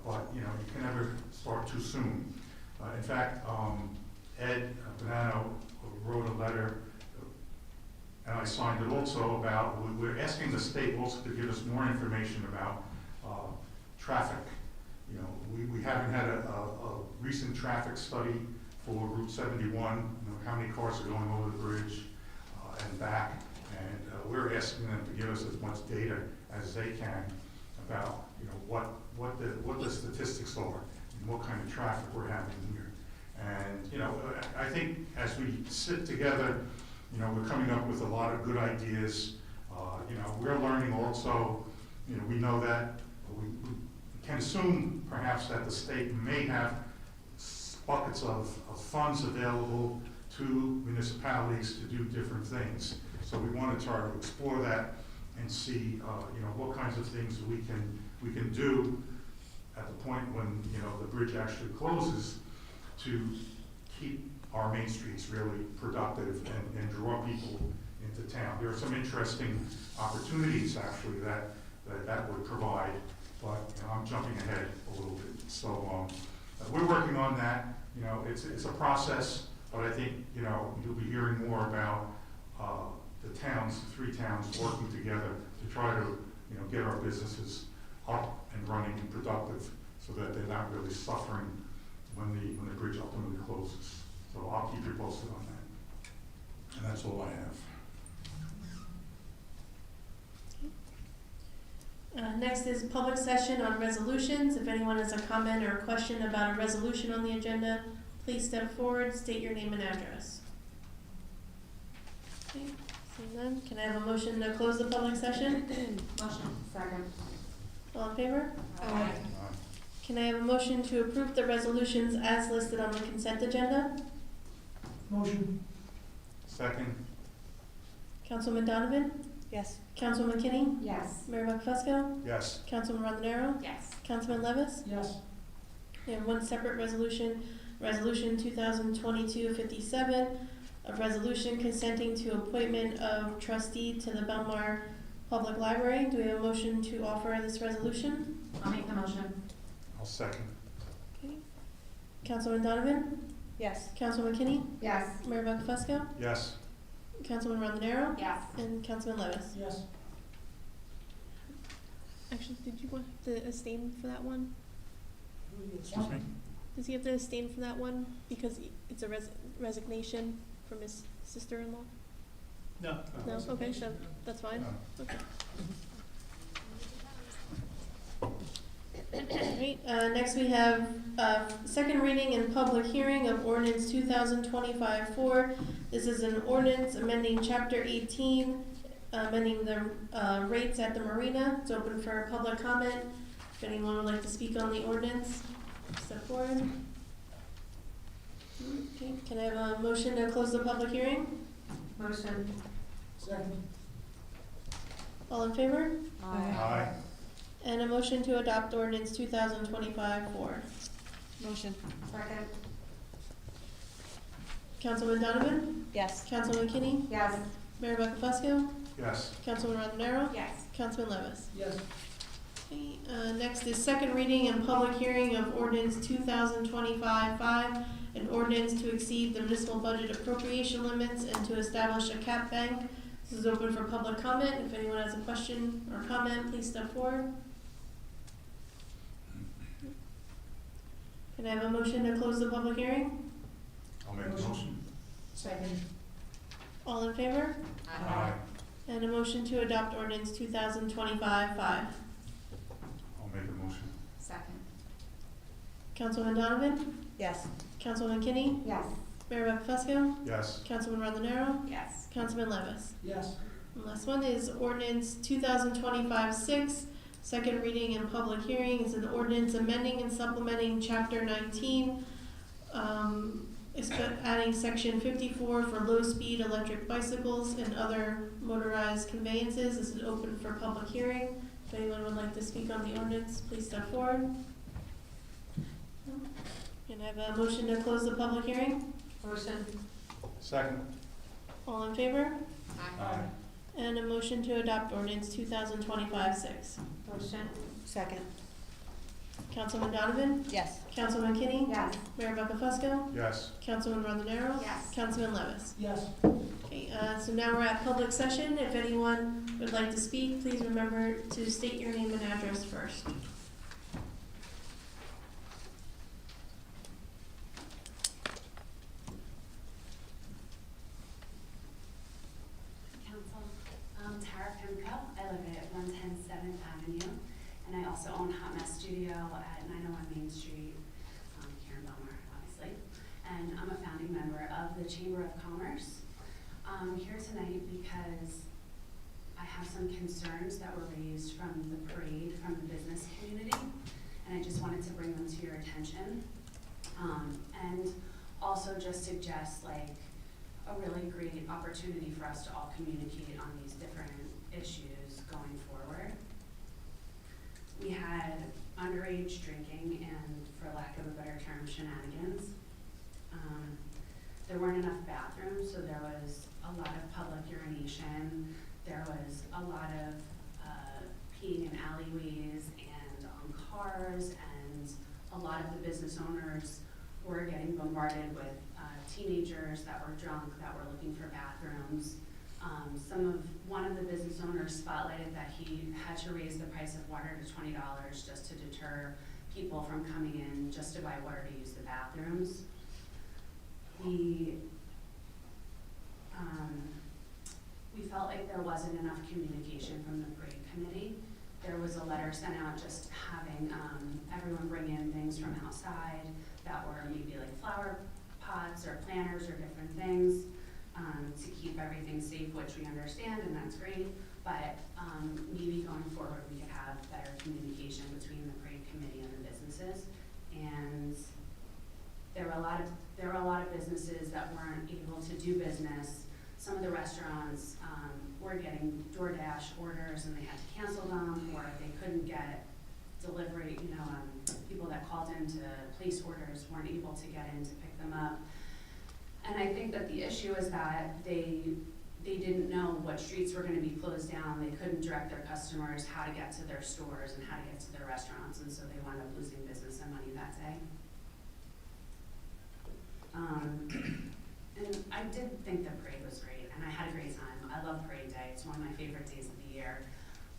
but you can never start too soon. In fact, Ed Bonanno wrote a letter, and I signed it also about, we're asking the state also to give us more information about traffic. We haven't had a recent traffic study for Route 71, how many cars are going over the bridge and back, and we're asking them to give us as much data as they can about what the statistics are and what kind of traffic we're having here. And I think as we sit together, we're coming up with a lot of good ideas. We're learning also. We know that we can assume perhaps that the state may have buckets of funds available to municipalities to do different things. So we want to try to explore that and see, what kinds of things we can do at the point when the bridge actually closes to keep our main streets really productive and draw people into town. There are some interesting opportunities actually that would provide, but I'm jumping ahead a little bit. So we're working on that. It's a process, but I think you'll be hearing more about the towns, the 3 towns working together to try to get our businesses up and running and productive, so that they're not really suffering when the bridge ultimately closes. So I'll keep you posted on And that's all I have. Next is public session on resolutions. If anyone has a comment or a question about a resolution on the agenda, please step forward, state your name and address. Okay, seeing none, can I have a motion to close the public session? Motion. Second. All in favor? Aye. Can I have a motion to approve the resolutions as listed on the consent agenda? Motion. Second. Councilman Donovan? Yes. Councilman McKinney? Yes. Mayor Buckfusco? Yes. Councilman Rondenaro? Yes. Councilman Levis? Yes. We have one separate resolution, Resolution 2022-57, a resolution consenting to appointment of trustee to the Belmar Public Library. Do we have a motion to offer this resolution? I'll make the motion. I'll second. Okay. Councilman Donovan? Yes. Councilman McKinney? Yes. Mayor Buckfusco? Yes. Councilman Rondenaro? Yes. And Councilman Levis? Yes. Actually, did you want to abstain for that one? Excuse me? Does he have to abstain from that one because it's a resignation from his sister-in-law? No. No? Okay, so that's fine. No. Okay. Alright, next we have, second reading and public hearing of ordinance 2025-4. This is an ordinance amending chapter 18, amending the, rates at the marina. It's open for public comment. If anyone would like to speak on the ordinance, step forward. Okay, can I have a motion to close the public hearing? Motion. Second. All in favor? Aye. And a motion to adopt ordinance 2025-4. Motion. Second. Councilman Donovan? Yes. Councilman McKinney? Yes. Mayor Buckfusco? Yes. Councilman Rondenaro? Yes. Councilman Levis? Yes. Okay, next is second reading and public hearing of ordinance 2025-5, an ordinance to exceed the municipal budget appropriation limits and to establish a cap bank. This is open for public comment. If anyone has a question or comment, please step forward. Can I have a motion to close the public hearing? I'll make the motion. Second. All in favor? Aye. And a motion to adopt ordinance 2025-5. I'll make the motion. Second. Councilman Donovan? Yes. Councilman McKinney? Yes. Mayor Buckfusco? Yes. Councilman Rondenaro? Yes. Councilman Levis? Yes. And last one is ordinance 2025-6, second reading and public hearing. It's an ordinance amending and supplementing chapter 19, adding section 54 for low-speed electric bicycles and other motorized conveyances. This is open for public hearing. If anyone would like to speak on the ordinance, please step forward. Can I have a motion to close the public hearing? Motion. Second. All in favor? Aye. And a motion to adopt ordinance 2025-6. Motion. Second. Councilman Donovan? Yes. Councilman McKinney? Yes. Mayor Buckfusco? Yes. Councilman Rondenaro? Yes. Councilman Levis? Yes. Okay, so now we're at public session. If anyone would like to speak, please remember to state your name and address first. Council, Tara Pimco. I live at 110 7th Avenue, and I also own Hot Mess Studio at 901 Main Street, here in Belmar, obviously. And I'm a founding member of the Chamber of Commerce. I'm here tonight because I have some concerns that were raised from the parade from the business community, and I just wanted to bring them to your attention. And also just suggest like a really great opportunity for us to all communicate on these different issues going forward. We had underage drinking and, for lack of a better term, shenanigans. There weren't enough bathrooms, so there was a lot of public urination. There was a lot of peeing in alleyways and on cars, and a lot of the business owners were getting bombarded with teenagers that were drunk, that were looking for bathrooms. One of the business owners spotlighted that he had to raise the price of water to $20 just to deter people from coming in just to buy water to use the bathrooms. The we felt like there wasn't enough communication from the parade committee. There was a letter sent out just having everyone bring in things from outside that were maybe like flower pots or planters or different things to keep everything safe, which we understand, and that's great. But maybe going forward, we could have better communication between the parade committee and the businesses. And there were a lot of businesses that weren't able to do business. Some of the restaurants were getting DoorDash orders and they had to cancel them, or they couldn't get delivery, people that called in to place orders weren't able to get in to pick them up. And I think that the issue is that they didn't know what streets were gonna be closed down. They couldn't direct their customers how to get to their stores and how to get to their restaurants, and so they wound up losing business and money that day. And I did think the parade was great, and I had a great time. I love Parade Day. It's one of my favorite days of the year.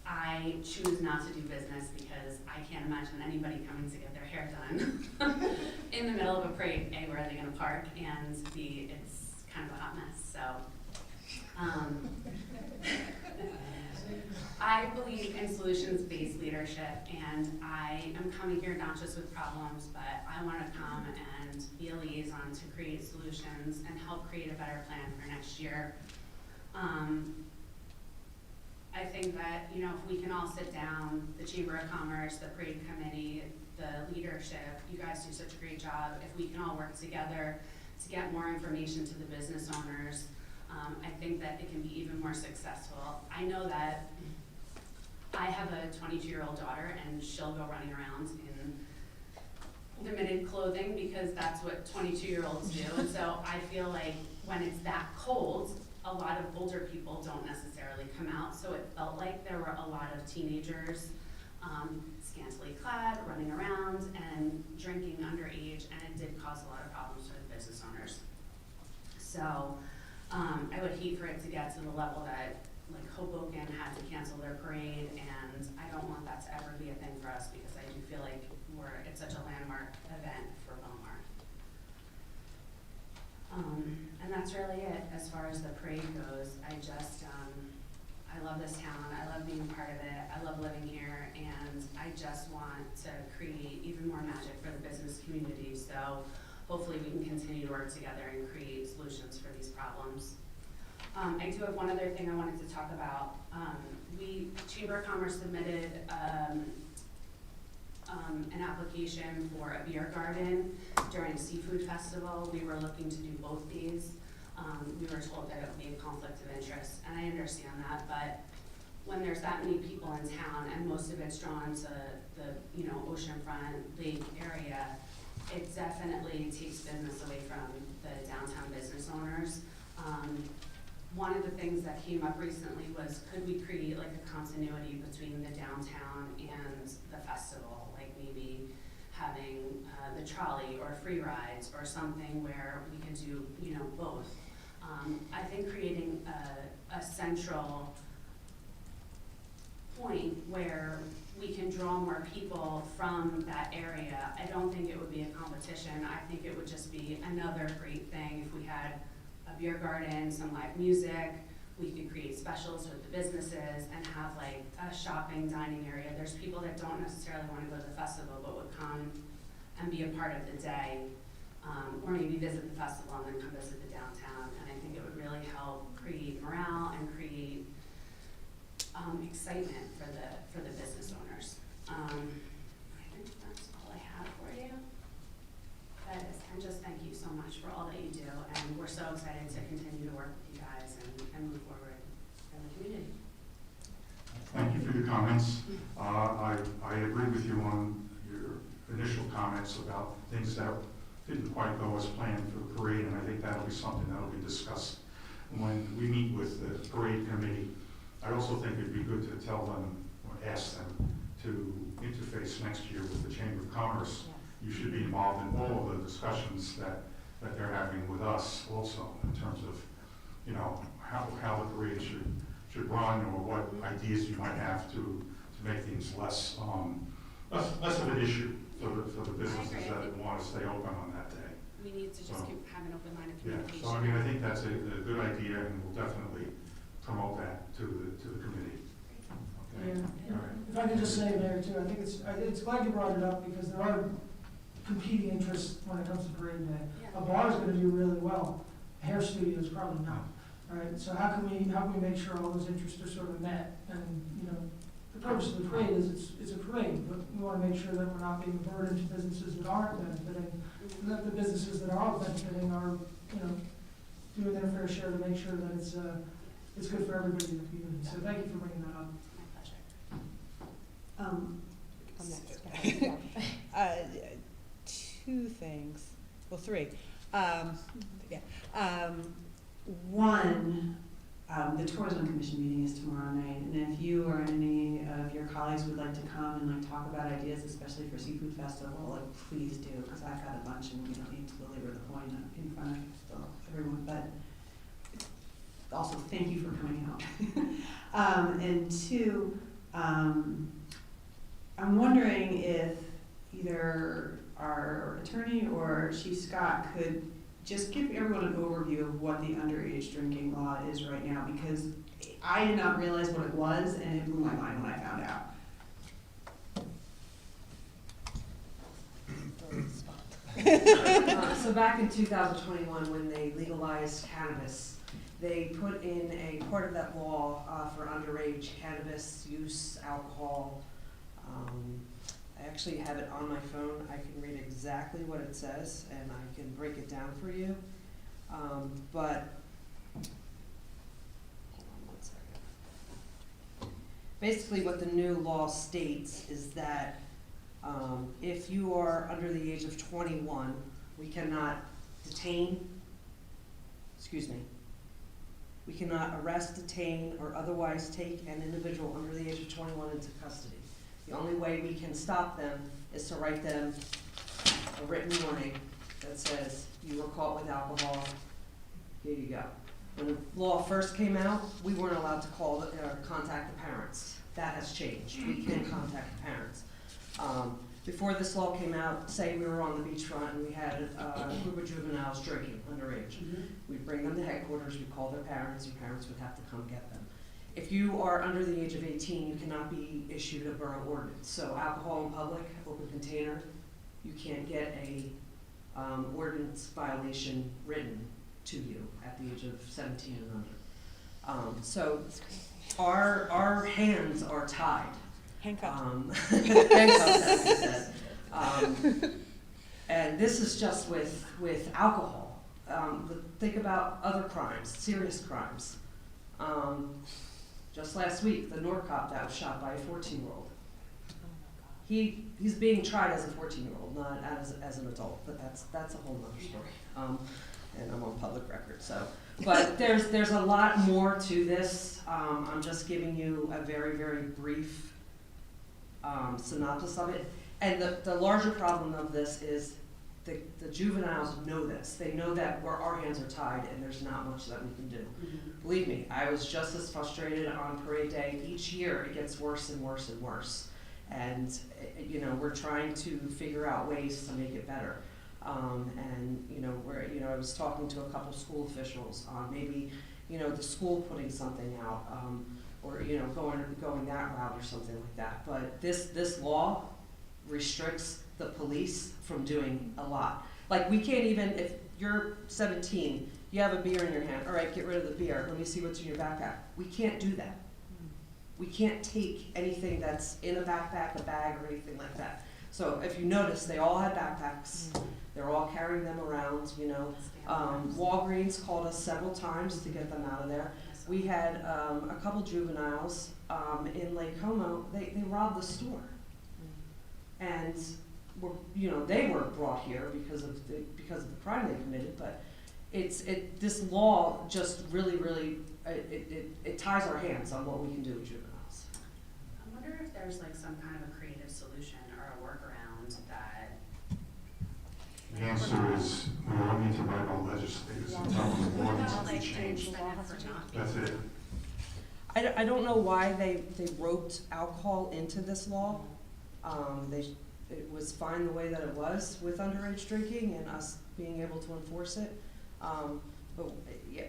I choose not to do business because I can't imagine anybody coming to get their hair done in the middle of a parade. A, where are they gonna park? And B, it's kind of a hot mess, so. I believe in solutions-based leadership, and I am coming here not just with problems, but I want to come and be a liaison to create solutions and help create a better plan for next year. I think that, if we can all sit down, the Chamber of Commerce, the Parade Committee, the leadership, you guys do such a great job. If we can all work together to get more information to the business owners, I think that it can be even more successful. I know that I have a 22-year-old daughter, and she'll go running around in limited clothing because that's what 22-year-olds do. And so I feel like when it's that cold, a lot of older people don't necessarily come out. So it felt like there were a lot of teenagers scantily clad, running around and drinking underage, and it did cause a lot of problems for the business owners. So I would hate for it to get to the level that like Hoboken had to cancel their parade, and I don't want that to ever be a thing for us because I do feel like it's such a landmark event for Belmar. And that's really it as far as the parade goes. I love this town, I love being part of it, I love living here, and I just want to create even more magic for the business community. So hopefully we can continue to work together and create solutions for these problems. I do have one other thing I wanted to talk about. Chamber of Commerce submitted an application for a beer garden during a seafood festival. We were looking to do both days. We were told that it would be a conflict of interest, and I understand that, but when there's that many people in town and most of it's drawn to the oceanfront lake area, it definitely takes business away from the downtown business owners. One of the things that came up recently was, could we create like a continuity between the downtown and the festival, like maybe having the trolley or free rides or something where we can do both. I think creating a central point where we can draw more people from that area. I don't think it would be a competition. I think it would just be another great thing if we had a beer garden, some live music. We could create specials with the businesses and have like a shopping, dining area. There's people that don't necessarily want to go to the festival but would come and be a part of the day, or maybe visit the festival and then come visit the downtown. And I think it would really help create morale and create excitement for the business owners. I think that's all I have for you. That is, and just thank you so much for all that you do, and we're so excited to continue to work with you guys and move forward in the community. Thank you for your comments. I agree with you on your initial comments about things that didn't quite go as planned for the parade, and I think that'll be something that'll be discussed when we meet with the parade committee. I also think it'd be good to tell them or ask them to interface next year with the Chamber of Commerce. You should be involved in all of the discussions that they're having with us also in terms of, how the parade should run, or what ideas you might have to make things less of an issue for the businesses that want to stay open on that day. we need to just keep having an open line of Yeah, communication. so I mean, I think that's a good idea, and we'll definitely promote that to the committee. Okay? Yeah. All right. If I could just say, Mayor, too, I think it's glad you brought it up, because there are competing interests when it comes to parade day. Yeah. A bar is gonna do really well, a hair studio is probably not, right? So how can we make sure all those interests are sort of met? And, you know, the purpose of the parade is it's a parade, but we wanna make sure that we're not being a burden to businesses that aren't benefiting, and that the businesses that are benefiting are, you know, doing their fair share to make sure that it's good for everybody in the community. So thank you for bringing that up. My pleasure. I'm next. Two things, well, three. One, the Tourism Commission meeting is tomorrow night, and if you or any of your colleagues would like to come and like talk about ideas, especially for Seafood Festival, like please do, because I've got a bunch and we don't need to belabor the point in front of everyone, but also thank you for coming out. And two, I'm wondering if either our attorney or Chief Scott could just give everyone an overview of what the underage drinking law is right now, because I did not realize what it was, and it blew my mind when I found out. So back in 2021, when they legalized cannabis, they put in a part of that law for underage cannabis use, alcohol. I actually have it on my phone. I can read exactly what it says, and I can break it down for you. But hold on one second. Basically, what the new law states is that if you are under the age of 21, we cannot we cannot arrest, detain, or otherwise take an individual under the age of 21 into custody. The only way we can stop them is to write them a written warning that says, you were caught with alcohol, here you go. When the law first came out, we weren't allowed to call or contact the parents. That has changed. We can contact the parents. Before this law came out, say we were on the beachfront and we had a group of juveniles drinking underage. We'd bring them to headquarters, we'd call their parents would have to come get them. If you are under the age of 18, you cannot be issued a borough ordinance. So alcohol in public, open container, you can't get a ordinance violation written to you at the age of 17 and under. So our hands are tied. Handcuffs. Handcuffs, as he said. And this is just with alcohol. Think about other crimes, serious crimes. Just last week, the North cop that was shot by a 14-year-old. He's being tried as a 14-year-old, not as an adult, but that's a whole other story. And I'm on public record, so. But there's a lot more to this. I'm just giving you a very, very brief synopsis of it. And the larger problem of this is the juveniles know this. They know that our hands are tied and there's not much that we can do. Believe me, I was just as frustrated on parade day. Each year it gets worse and worse and worse. And you know, we're trying to figure out ways to make it better. And you know, I was talking to a couple school officials on maybe, you know, the school putting something out, or you know, going that route or something like that. But this law restricts the police from doing a lot. Like, we can't even, if you're 17, you have a beer in your hand, all right, get rid of the beer, let me see what's in your backpack. We can't do that. We can't take anything that's in a backpack, a bag, or anything like that. So if you notice, they all had backpacks. They're all carrying them around, you know. Walgreens called us several times to get them out of there. We had a couple juveniles in Lake Como, they robbed the store. And they were brought here because of the crime they committed, but this law just really it ties our hands on what we can do with juveniles. I wonder if there's like some kind of a creative solution or a workaround that. The answer is, we don't need to write all legislators and tell them the law needs to be changed. That's it. I don't know why they roped alcohol into this law. It was fine the way that it was with underage drinking, and us being able to enforce it. But yeah,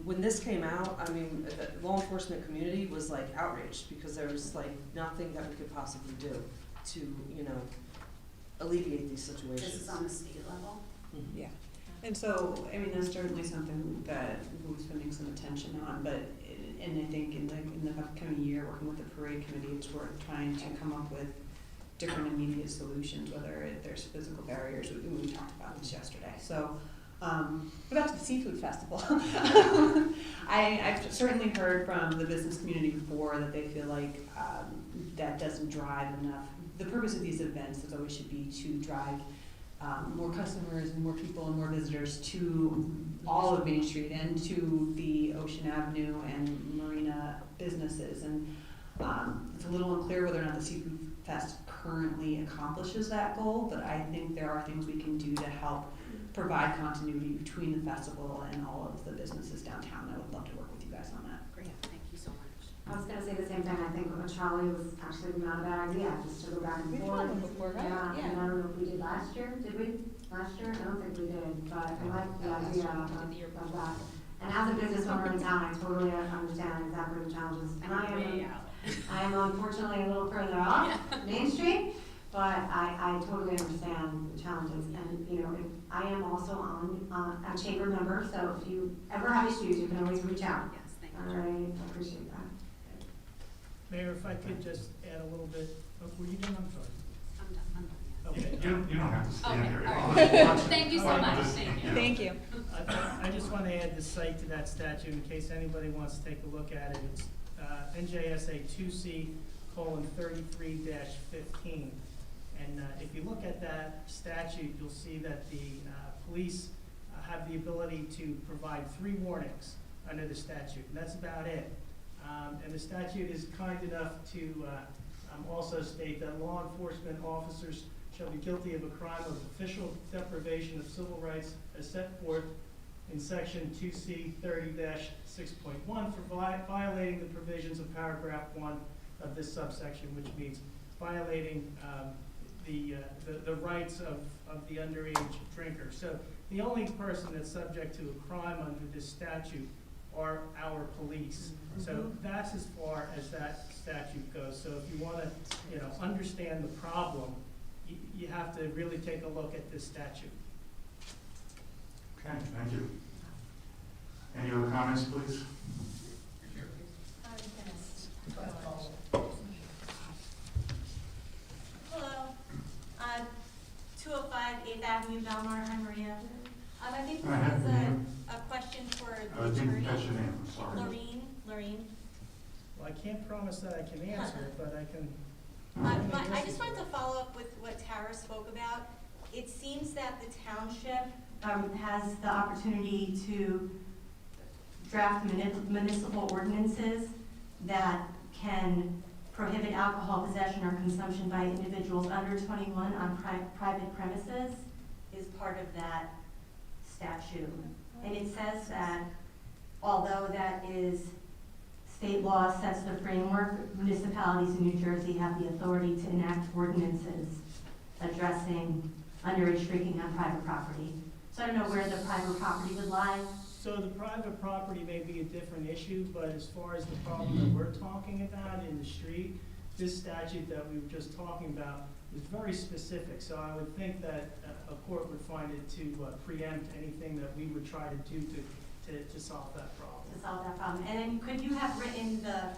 when this came out, I mean, the law enforcement community was like outraged because there was like nothing that we could possibly do to, you know, alleviate these situations. This is on the state level? Mhm. Yeah. And so, I mean, that's certainly something that we're spending some attention on, but, and I think in the upcoming year, working with the parade committee, it's worth trying to come up with different immediate solutions, whether there's physical barriers, we talked about this yesterday, so. Back to the seafood festival. I've certainly heard from the business community before that they feel like that doesn't drive enough. The purpose of these events is always should be to drive more customers and more people and more visitors to all of Main Street and to the Ocean Avenue and Marina businesses. And it's a little unclear whether or not the Seafood Fest currently accomplishes that goal, but I think there are things we can do to help provide continuity between the festival and all of the businesses downtown. I would love to work with you guys on that. Great, thank you so much. I was gonna say the same thing, I think Charlie was actually not a bad idea, just to go back and we've forth. done them before, right? Yeah, and I don't know if we did last year, did we? Last year? I don't think we did, but I like the idea of that. And as a business owner in town, I totally understand exactly the challenges. And I am unfortunately a little further off Main Street, but I totally understand the challenges. And, you know, I am also on a chamber member, so if you ever have issues, you can always reach out. Yes, thank All you. right, I appreciate that. Mayor, if I could just add a little bit, were you done? I'm sorry. I'm done, Okay. You don't have to stand Okay, here. all right. Thank you so Fine, much, just- thank you. Thank you. I just want to add the site to that statute in case anybody wants to take a look at it. It's NJSA 2C:33-15. And if you look at that statute, you'll see that the police have the ability to provide 3 warnings under the statute, and that's about it. And the statute is kind enough to also state that law enforcement officers shall be guilty of a crime of official deprivation of civil rights as set forth in section 2C:30-6.1 for violating the provisions of paragraph 1 of this subsection, which means violating the rights of the underage drinker. So the only person that's subject to a crime under this statute are our police. So that's as far as that statute goes. So if you want to, you know, understand the problem, you have to really take a look at this statute. Okay, thank you. Any other comments, please? Hello, 205 8th Avenue, Belmar. Hi, Maria. I think I this have is the name. a question for I the didn't attorney. catch your name, I'm sorry. Lorene. Well, I can't promise that I can answer it, but I can. But I just wanted to follow up with what Tara spoke about. It seems that the township has the opportunity to draft municipal ordinances that can prohibit alcohol possession or consumption by individuals under 21 on private premises is part of that statute. And it says that although that is state law sets the framework, municipalities in New Jersey have the authority to enact ordinances addressing underage drinking on private property. So I don't know where the private property would lie. So the private property may be a different issue, but as far as the problem that we're talking about in the street, this statute that we were just talking about is very specific. So I would think that a court would find it to preempt anything that we would try to do to solve that problem. To solve that problem. And then could you have written the,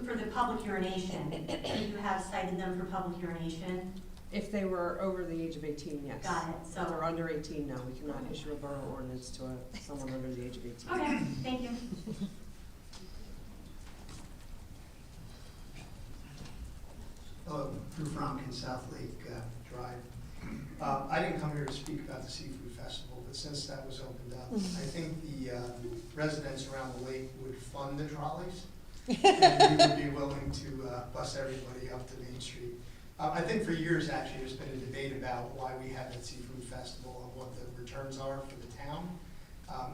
for the public urination, could you have cited them for public urination? If they were over the age of 18, yes. Got it, If so. they're under 18, no, we cannot issue a borough ordinance to someone under the age of 18. Okay, thank you. Hello, Drew Fromkin, South Lake Drive. I didn't come here to speak about the Seafood Festival, but since that was opened up, I think the residents around the lake would fund the trolleys, and we would be willing to bus everybody up to Main Street. I think for years, actually, there's been a debate about why we have that Seafood Festival and what the returns are for the town.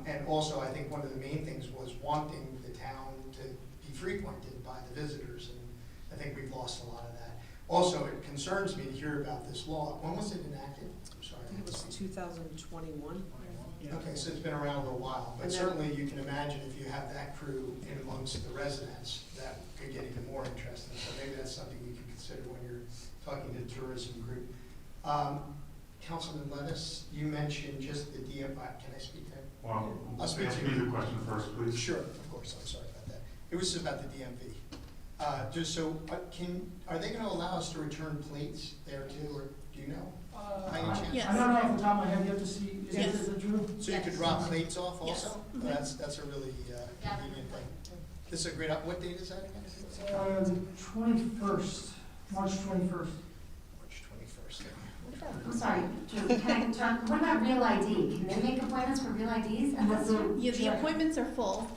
And also, I think one of the main things was wanting the town to be frequented by the visitors, and I think we've lost a lot of that. Also, it concerns me to hear about this law. When was it enacted? I'm sorry. I think it was 2021. Okay, so it's been around a little while, but And then- certainly you can imagine if you have that crew in amongst the residents, that could get even more interesting. So maybe that's something you can consider when you're talking to the tourism group. Councilman Lettuce, you mentioned just the DMV. Can I speak to him? Well, I'll speak ask to me you. the question first, please. Sure, of course, I'm sorry about that. It was just about the DMV. Just so, are they gonna allow us to return plates there too, or do you know? By any chance? Yes. I don't know off the top of my head, you have to see, Yes. is it Drew? So you could drop plates off also? Yes. That's a really convenient thing. This is a great, what date is that again? The 21st, March 21st. March 21st. I'm sorry, John, what about real ID? Can they make appointments for real IDs? Yeah, the appointments are full.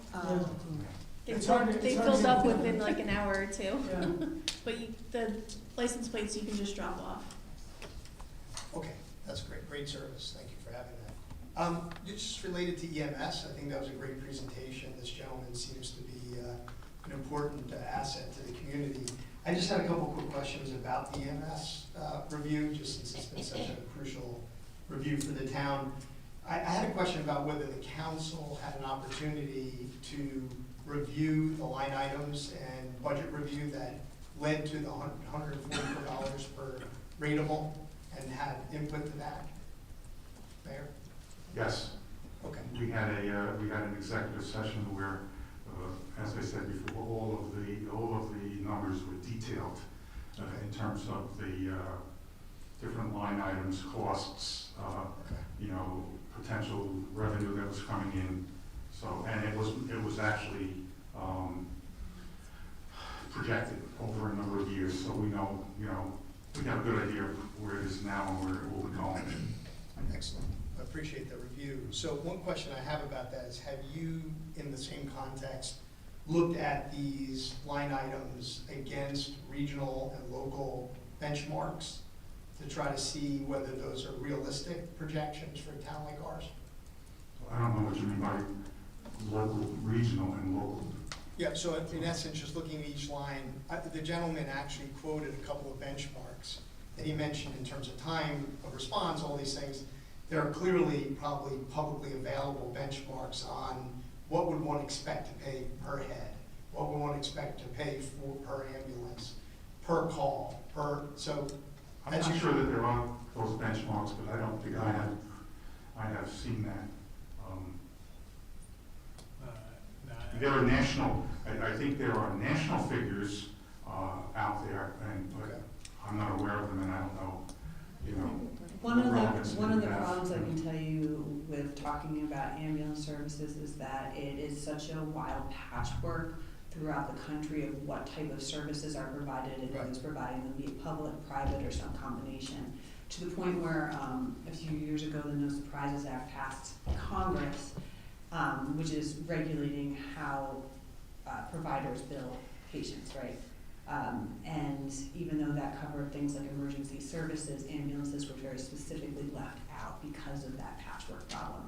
They It's hard to- they it's hard to filled up get- within like an hour or two. Yeah. But the license plates you can just drop off. Okay, that's great service, thank you for having that. Just related to EMS, I think that was a great presentation. This gentleman seems to be an important asset to the community. I just had a couple quick questions about the EMS review, just since it's been such a crucial review for the town. I had a question about whether the council had an opportunity to review the line items and budget review that led to the $144 per rateable and had input to that? Mayor? Yes. Okay. We had an executive session where, as I said before, all of the numbers were detailed in terms of the different line items, costs, potential revenue that was coming in. So, and it was actually projected over a number of years. So we have a good idea of where it is now and where it will be going. Excellent. I appreciate the review. So one question I have about that is, have you, in the same context, looked at these line items against regional and local benchmarks to try to see whether those are realistic projections for a town like ours? I don't know what you mean by local, regional, and local. Yeah, so in essence, just looking at each line, the gentleman actually quoted a couple of benchmarks that he mentioned in terms of time of response, all these things. There are clearly probably publicly available benchmarks on what would one expect to pay per head, what would one expect to pay for per ambulance, per call, so. I'm not sure that there are those benchmarks, but I don't think I have seen that. There are national, I think there are national figures out there, but I'm not aware of them, and I don't know, One of relevance the to that. problems I can tell you with talking about ambulance services is that it is such a wild patchwork throughout the country of what type of services are provided and who's providing them, be it public, private, or some combination. To the point where a few years ago, the No Surprises Act passed Congress, which is regulating how providers bill patients, right? And even though that covered things like emergency services, ambulances were very specifically left out because of that patchwork problem.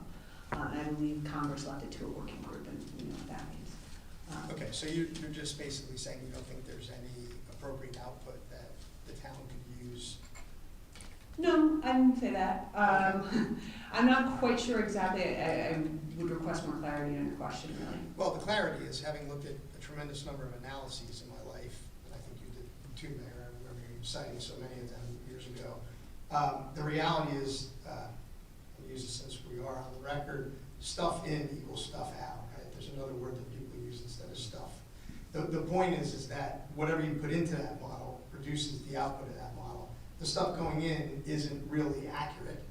And I believe Congress left it to a working group, and you know what that means. Okay, so you're just basically saying you don't think there's any appropriate output that the town could use? No, I didn't say that. I'm not quite sure exactly. I would request more clarity on your question, really. Well, the clarity is, having looked at a tremendous number of analyses in my life, and I think you did too, Mayor, I remember you citing so many of them years ago. The reality is, I'll use it since we are on the record, stuff in equals stuff out, right? There's another word that people use instead of stuff. The point is that whatever you put into that model produces the output of that model. The stuff going in isn't really accurate.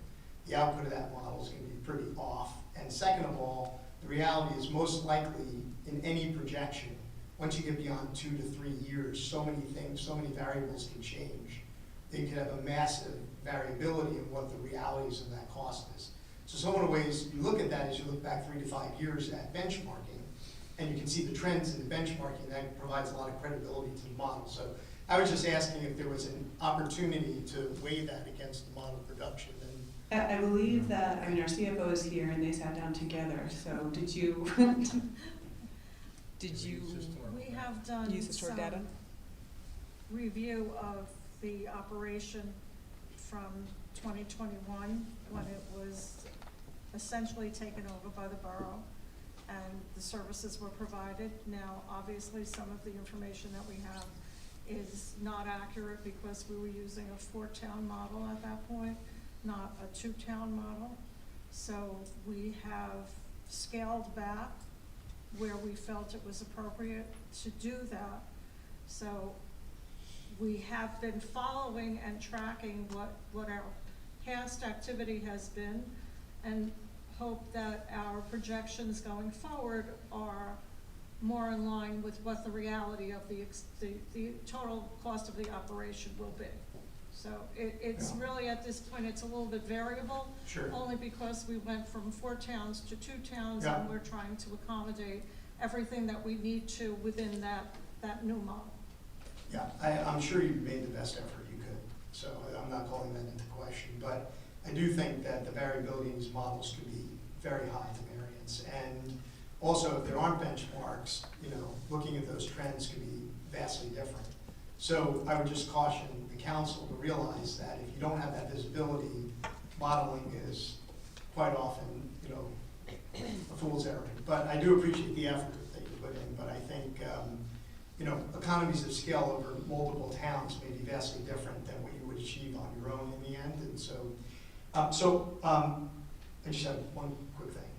The output of that model is going to be pretty off. And second of all, the reality is most likely in any projection, once you get beyond 2 to 3 years, so many things, so many variables can change. They could have a massive variability in what the realities of that cost is. So one of the ways you look at that is you look back 3 to 5 years at benchmarking, and you can see the trends in the benchmarking. That provides a lot of credibility to the model. So I was just asking if there was an opportunity to weigh that against the model production. I believe that, our CFO is here and they sat down together, so did you, We have done use the stored data? some review of the operation from 2021, when it was essentially taken over by the borough, and the services were provided. Now, obviously, some of the information that we have is not accurate because we were using a 4-town model at that point, not a 2-town model. So we have scaled back where we felt it was appropriate to do that. So we have been following and tracking what our past activity has been, and hope that our projections going forward are more in line with what the reality of the total cost of the operation will be. So it's really, at this point, it's a little bit variable. Sure. Only because we went from 4 towns to 2 towns, Yeah. and we're trying to accommodate everything that we need to within that new model. Yeah, I'm sure you made the best effort you could, so I'm not calling that into question. But I do think that the variability in these models could be very high to variance. And also, if there aren't benchmarks, looking at those trends can be vastly different. So I would just caution the council to realize that if you don't have that visibility, modeling is quite often, a fool's errand. But I do appreciate the effort that you put in, but I think, economies of scale over multiple towns may be vastly different than what you would achieve on your own in the end. And so, I just have one quick thing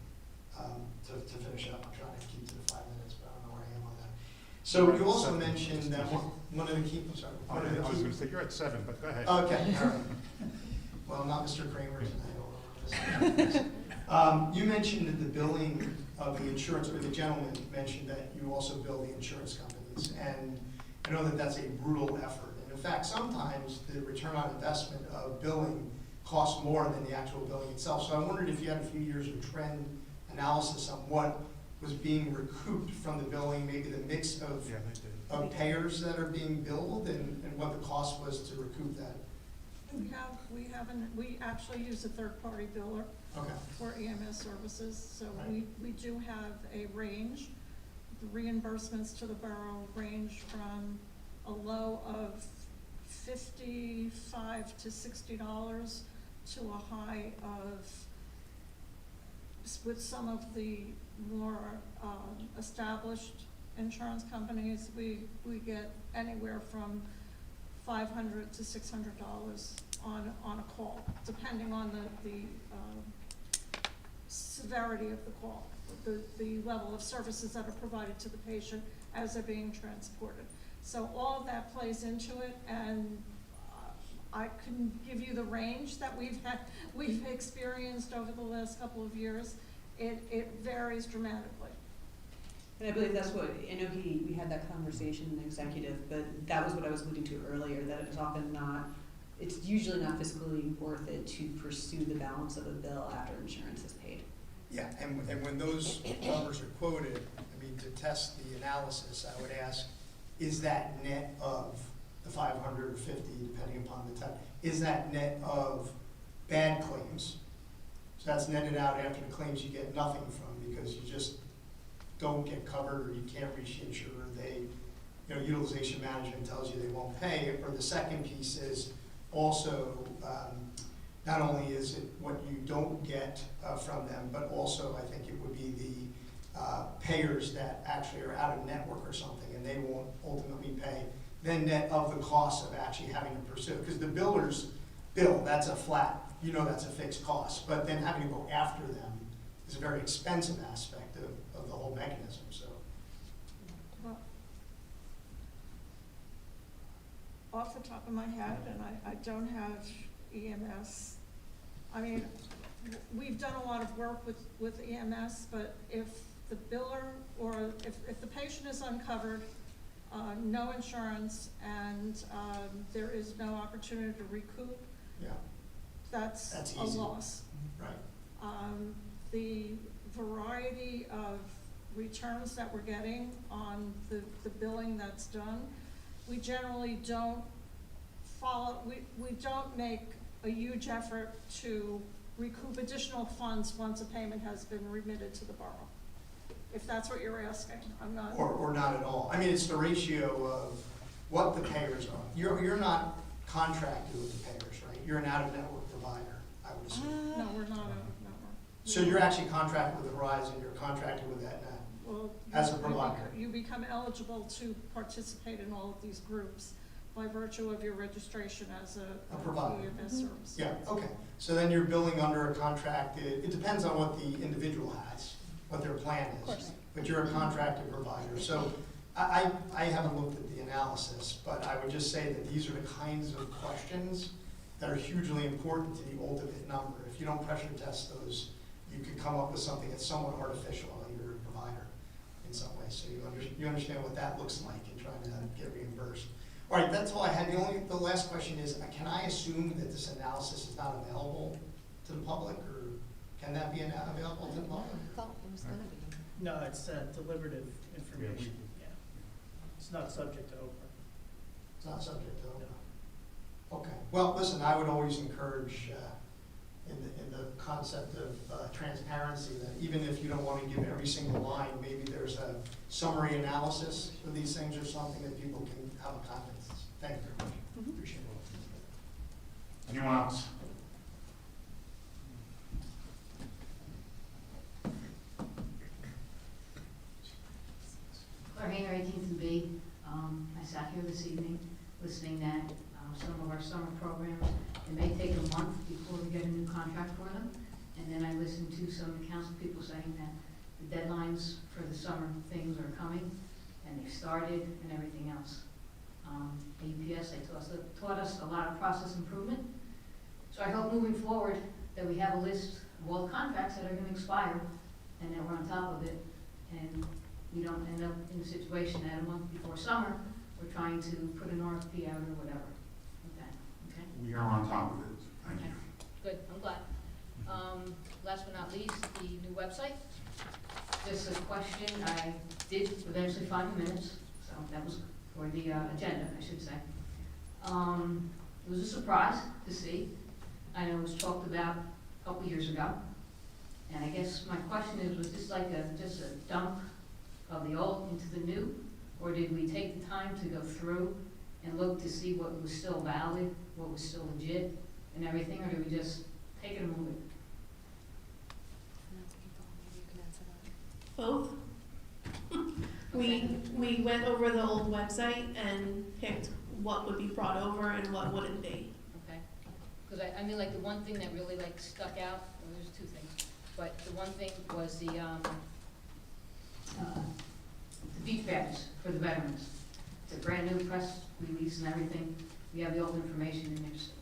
to finish up. I'm trying to keep to the 5 minutes, but I don't know where I am on that. So you also mentioned that one of the key, I'm sorry. I was going to say, you're at 7, but go ahead. Okay, all right. Well, not Mr. Kramer tonight. You mentioned that the billing of the insurance, or the gentleman mentioned that you also bill the insurance companies. And I know that that's a brutal effort. And in fact, sometimes the return on investment of billing costs more than the actual billing itself. So I wondered if you had a few years of trend analysis on what was being recouped from the billing, maybe the mix of payers that are being billed, and what the cost was to recoup that. We actually use a third-party biller for EMS services, so right. we do have a range. The reimbursements to the borough range from a low of $55 to $60 to a high of, with some of the more established insurance companies, we get anywhere from $500 to $600 on a call, depending on the severity of the call, the level of services that are provided to the patient as they're being transported. So all of that plays into it, and I can give you the range that we've experienced over the last couple of years. It varies dramatically. And I believe that's what, I know we had that conversation in executive, but that was what I was alluding to earlier, that it's often not, it's usually not fiscally worth it to pursue the balance of a bill after insurance is paid. Yeah, and when those numbers are quoted, I mean, to test the analysis, I would ask, is that net of the 500 or 50, depending upon the type, is that net of bad claims? So that's netted out after the claims you get nothing from because you just don't get covered or you can't reach the insurer. Utilization management tells you they won't pay. Or the second piece is also, not only is it what you don't get from them, but also I think it would be the payers that actually are out of network or something and they won't ultimately pay. Then net of the cost of actually having to pursue. Because the biller's bill, that's a flat, that's a fixed cost. But then having to go after them is a very expensive aspect of the whole mechanism. So, Well, off the top of my head, and I don't have EMS, I mean, we've done a lot of work with EMS, but if the biller or if the patient is uncovered, no insurance, and there is no opportunity to recoup, that's a easy. Loss. Right. The variety of returns that we're getting on the billing that's done, we generally don't follow, we don't make a huge effort to recoup additional funds once a payment has been remitted to the borough. If that's what you're asking, I'm not. Or not at all. I mean, it's the ratio of what the payers are. You're not contracted with the payers, right? You're an out-of-network provider, I would assume. No, we're not a network. So you're actually contracted with Verizon, you're contracted with Aetna. Well, As a you provider. You become eligible to participate in all of these groups by virtue of your registration as A provider. EMS service. Yeah, okay. So then you're billing under a contract, it depends on what the individual has, what their plan is. Of course. But you're a contracted provider. So I haven't looked at the analysis, but I would just say that these are the kinds of questions that are hugely important to the ultimate number. If you don't pressure test those, you could come up with something that's somewhat artificial on your provider in some way. So you understand what that looks like in trying to get reimbursed. All right, that's all I had. The last question is, can I assume that this analysis is not available to the public, or can that be available to the public? No, it's deliberative information, yeah. It's not subject to Oprah. It's not subject to open. Okay. Well, listen, I would always encourage in the concept of transparency that even if you don't want to give every single line, maybe there's a summary analysis for these things or something that people can have a confidence. Thank you very much. Appreciate it. Anyone else? Lorraine, 18th and B. I sat here this evening listening that some of our summer programs, it may take a month before we get a new contract for them. And then I listened to some council people saying that the deadlines for the summer things are coming, and they've started and everything else. APS, they taught us a lot of process improvement. So I hope moving forward that we have a list of all the contracts that are going to expire, and that we're on top of it, and we don't end up in a situation that a month before summer, we're trying to put an RFP out or whatever. Okay? We are on top of it. Thank you. Good, I'm glad. Last but not least, the new website. Just a question, I did eventually find the minutes, so that was for the agenda, I should say. It was a surprise to see. I know it was talked about a couple years ago. And I guess my question is, was this like just a dump of the old into the new? Or did we take the time to go through and look to see what was still valid, what was still legit and everything, or did we just take it and move it? Both. We went over the old website and picked what would be brought over and what wouldn't be. Okay, because I mean, like, the one thing that really, like, stuck out, well, there's two things, but the one thing was the beach badges for the veterans. It's a brand new press release and everything. We have the old information in there still.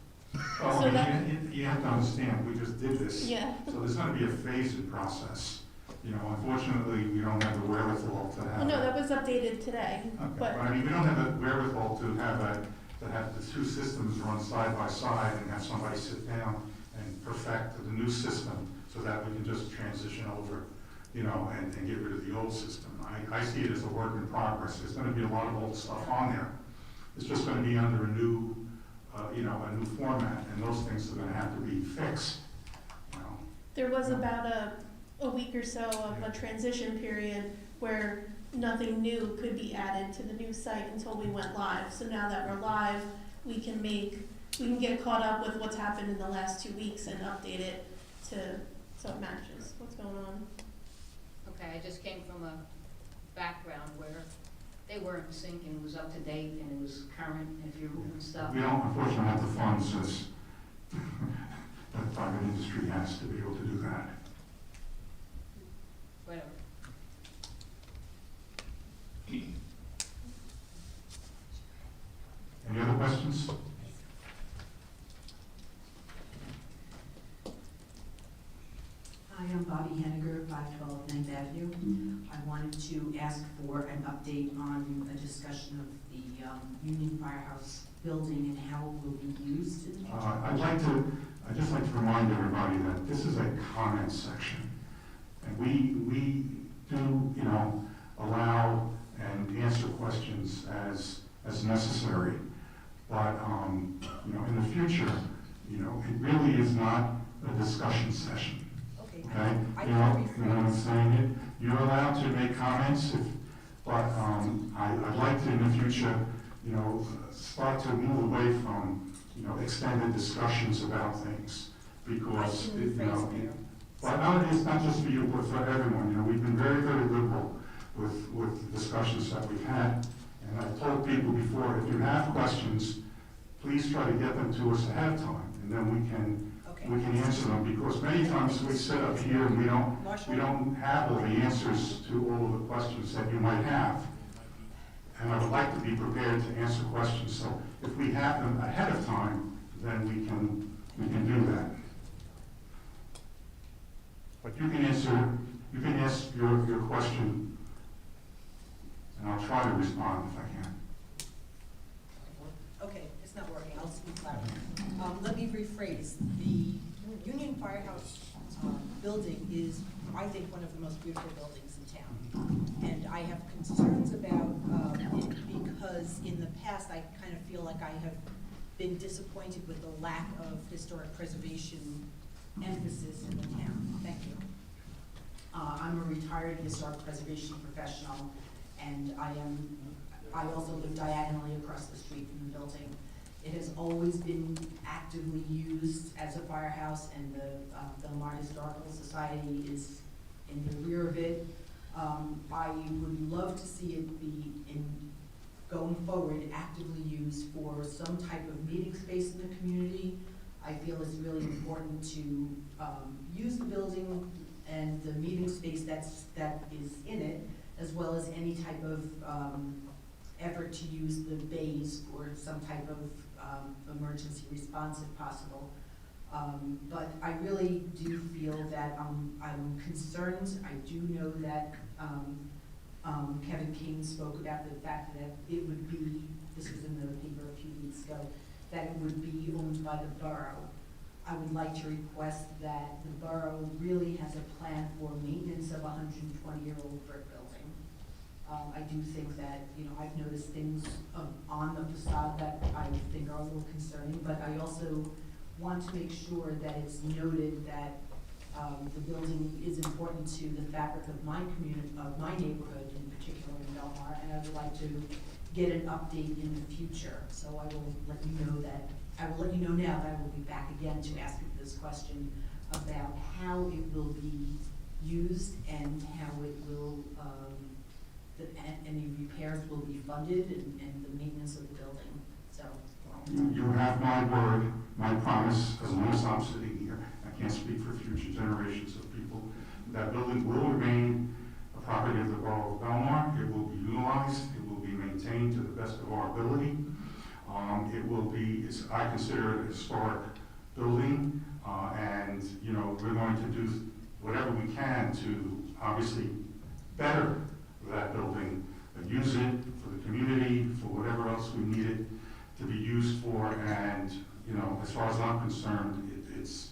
Well, So that- you have to understand, we just did this. Yeah. So there's going to be a phased process. You know, unfortunately, we don't have the wherewithal to have. Well, no, that was updated today, Okay, but I mean, we don't have the wherewithal to have the two systems run side by side and have somebody sit down and perfect the new system so that we can just transition over, you know, and get rid of the old system. I see it as a work in progress. There's going to be a lot of old stuff on there. It's just going to be under a new, you know, a new format, and those things are going to have to be fixed, you know. there was about a week or so of a transition period where nothing new could be added to the new site until we went live. So now that we're live, we can get caught up with what's happened in the last 2 weeks and update it so it matches what's going on. Okay, I just came from a background where they were in sync and it was up to date and it was current, and if you're moving stuff. We don't, unfortunately, have the funds as the private industry has to be able to do that. Whatever. Any other questions? Hi, I'm Bobby Henniger, 512 9th Avenue. I wanted to ask for an update on a discussion of the Union Firehouse building and how it will be used in the future. I'd just like to remind everybody that this is a comment section. And we do, you know, allow and answer questions as necessary. But, you know, in the future, you know, it really is not a discussion session. Okay? You know what I'm saying? You're allowed to make comments, but I'd like to, in the future, you know, start to move away from, you know, extended discussions about things, because, you know, but it's not just for you, but for everyone. You know, we've been very, very liberal with the discussions that we've had. And I've told people before, if you have questions, please try to get them to us ahead of time, and then we can answer them, because many times we sit up here and we don't have all the answers to all of the questions that you might have. And I would like to be prepared to answer questions, so if we have them ahead of time, then we can do that. But you can ask your question, and I'll try to respond if I can. Okay, it's not working, I'll speak louder. Let me rephrase. The Union Firehouse building is, I think, one of the most beautiful buildings in town. And I have concerns about it because in the past, I kind of feel like I have been disappointed with the lack of historic preservation emphasis in the town. Thank you. I'm a retired historic preservation professional, and I also live diagonally across the street from the building. It has always been actively used as a firehouse, and the Belmar Historical Society is in the rear of it. I would love to see it be, going forward, actively used for some type of meeting space in the community. I feel it's really important to use the building and the meeting space that is in it, as well as any type of effort to use the bays for some type of emergency response if possible. But I really do feel that I'm concerned. I do know that Kevin King spoke about the fact that it would be, this was in the paper a few weeks ago, that it would be owned by the borough. I would like to request that the borough really has a plan for maintenance of a 120-year-old brick building. I do think that, you know, I've noticed things on the facade that I think are a little concerning, but I also want to make sure that it's noted that the building is important to the fabric of my community, of my neighborhood in particular in Belmar, and I would like to get an update in the future. So I will let you know that, I will let you know now that I will be back again to ask you this question about how it will be used and how it will, any repairs will be funded and the maintenance of the building. So. You have my word, my promise, as long as I'm sitting here. I can't speak for future generations of people. That building will remain a property of the Borough of Belmar. It will be utilized. It will be maintained to the best of our ability. It will be, I consider it a historic building, and you know, we're going to do whatever we can to obviously better that building, and use it for the community, for whatever else we need it to be used for. And you know, as far as I'm concerned, it's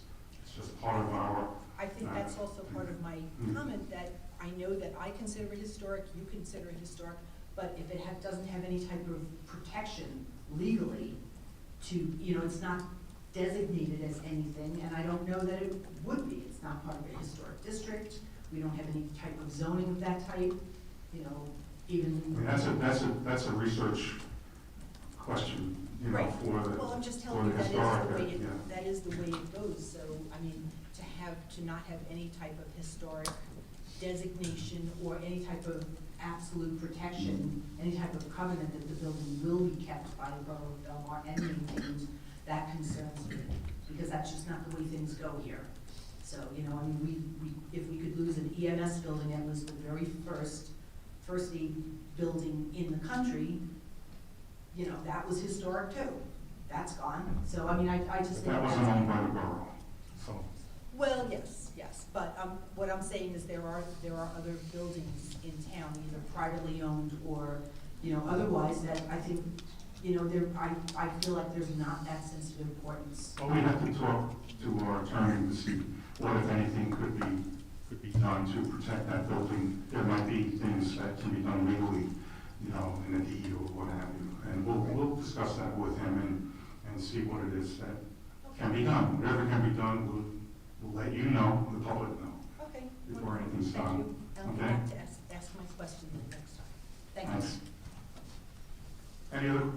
just part of our. I think that's also part of my comment, that I know that I consider it historic, you consider it historic, but if it doesn't have any type of protection legally to, you know, it's not designated as anything, and I don't know that it would be. It's not part of a historic district. We don't have any type of zoning of that type, you know, even. I mean, that's a research question, you know, right. for the. Well, I'm just telling you that is the way it goes. So, I mean, to not have any type of historic designation or any type of absolute protection, any type of covenant that the building will be kept by the Borough of Belmar and maintained, that concerns me, because that's just not the way things go here. So, you know, I mean, if we could lose an EMS building that was the very first aid building in the country, you know, that was historic too. That's gone. So, I mean, I just think that wasn't owned by the borough, so. Well, yes, but what I'm saying is there are other buildings in town, either privately owned or, you know, otherwise, that I think, you know, I feel like there's not that sense of importance. Well, we have to talk to our attorney to see what, if anything, could be done to protect that building. There might be things that can be done legally, you know, in a deed or what have you, and we'll discuss that with him and see what it is that can be done. Whatever can be done, we'll let you know, the public know. Okay. Before anything's done. I'll be back to ask my question next time. Thank you. Any other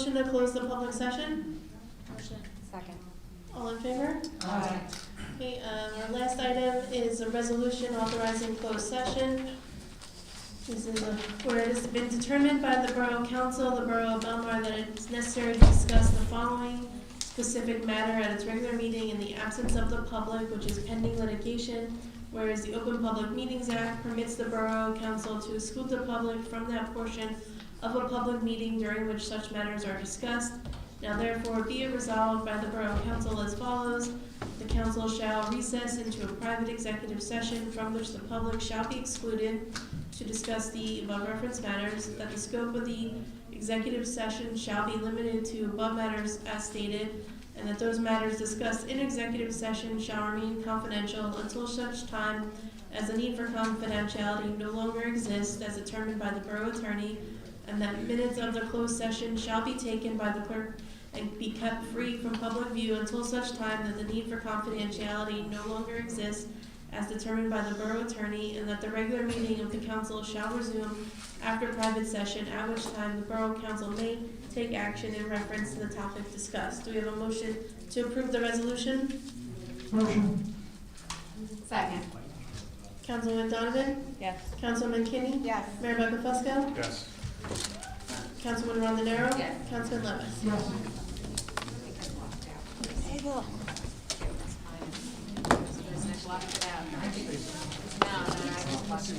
motion to close the public session? Second. All in favor? Aye. Okay, our last item is a resolution authorizing closed session. This is where it has been determined by the Borough Council, the Borough of Belmar, that it's necessary to discuss the following specific matter at its regular meeting in the absence of the public, which is pending litigation, whereas the Open Public Meetings Act permits the Borough Council to exclude the public from that portion of a public meeting during which such matters are discussed. Now therefore be it resolved by the Borough Council as follows. The council shall recess into a private executive session from which the public shall be excluded to discuss the above referenced matters, that the scope of the executive session shall be limited to above matters as stated, and that those matters discussed in executive session shall remain confidential until such time as the need for confidentiality no longer exists as determined by the borough attorney, and that minutes of the closed session shall be taken by the clerk and be kept free from public view until such time that the need for confidentiality no longer exists as determined by the borough attorney, and that the regular meeting of the council shall resume after private session, at which time the borough council may take action in reference to the topic discussed. Do we have a motion to approve the resolution? Motion. Second. Councilwoman Donovan? Yes. Councilman Kinney? Yes. Mayor Buckafusco? Yes. Councilwoman Rondenaro? Yes. Councilman Levis? Yes. Hey, look. Block it out. No, I just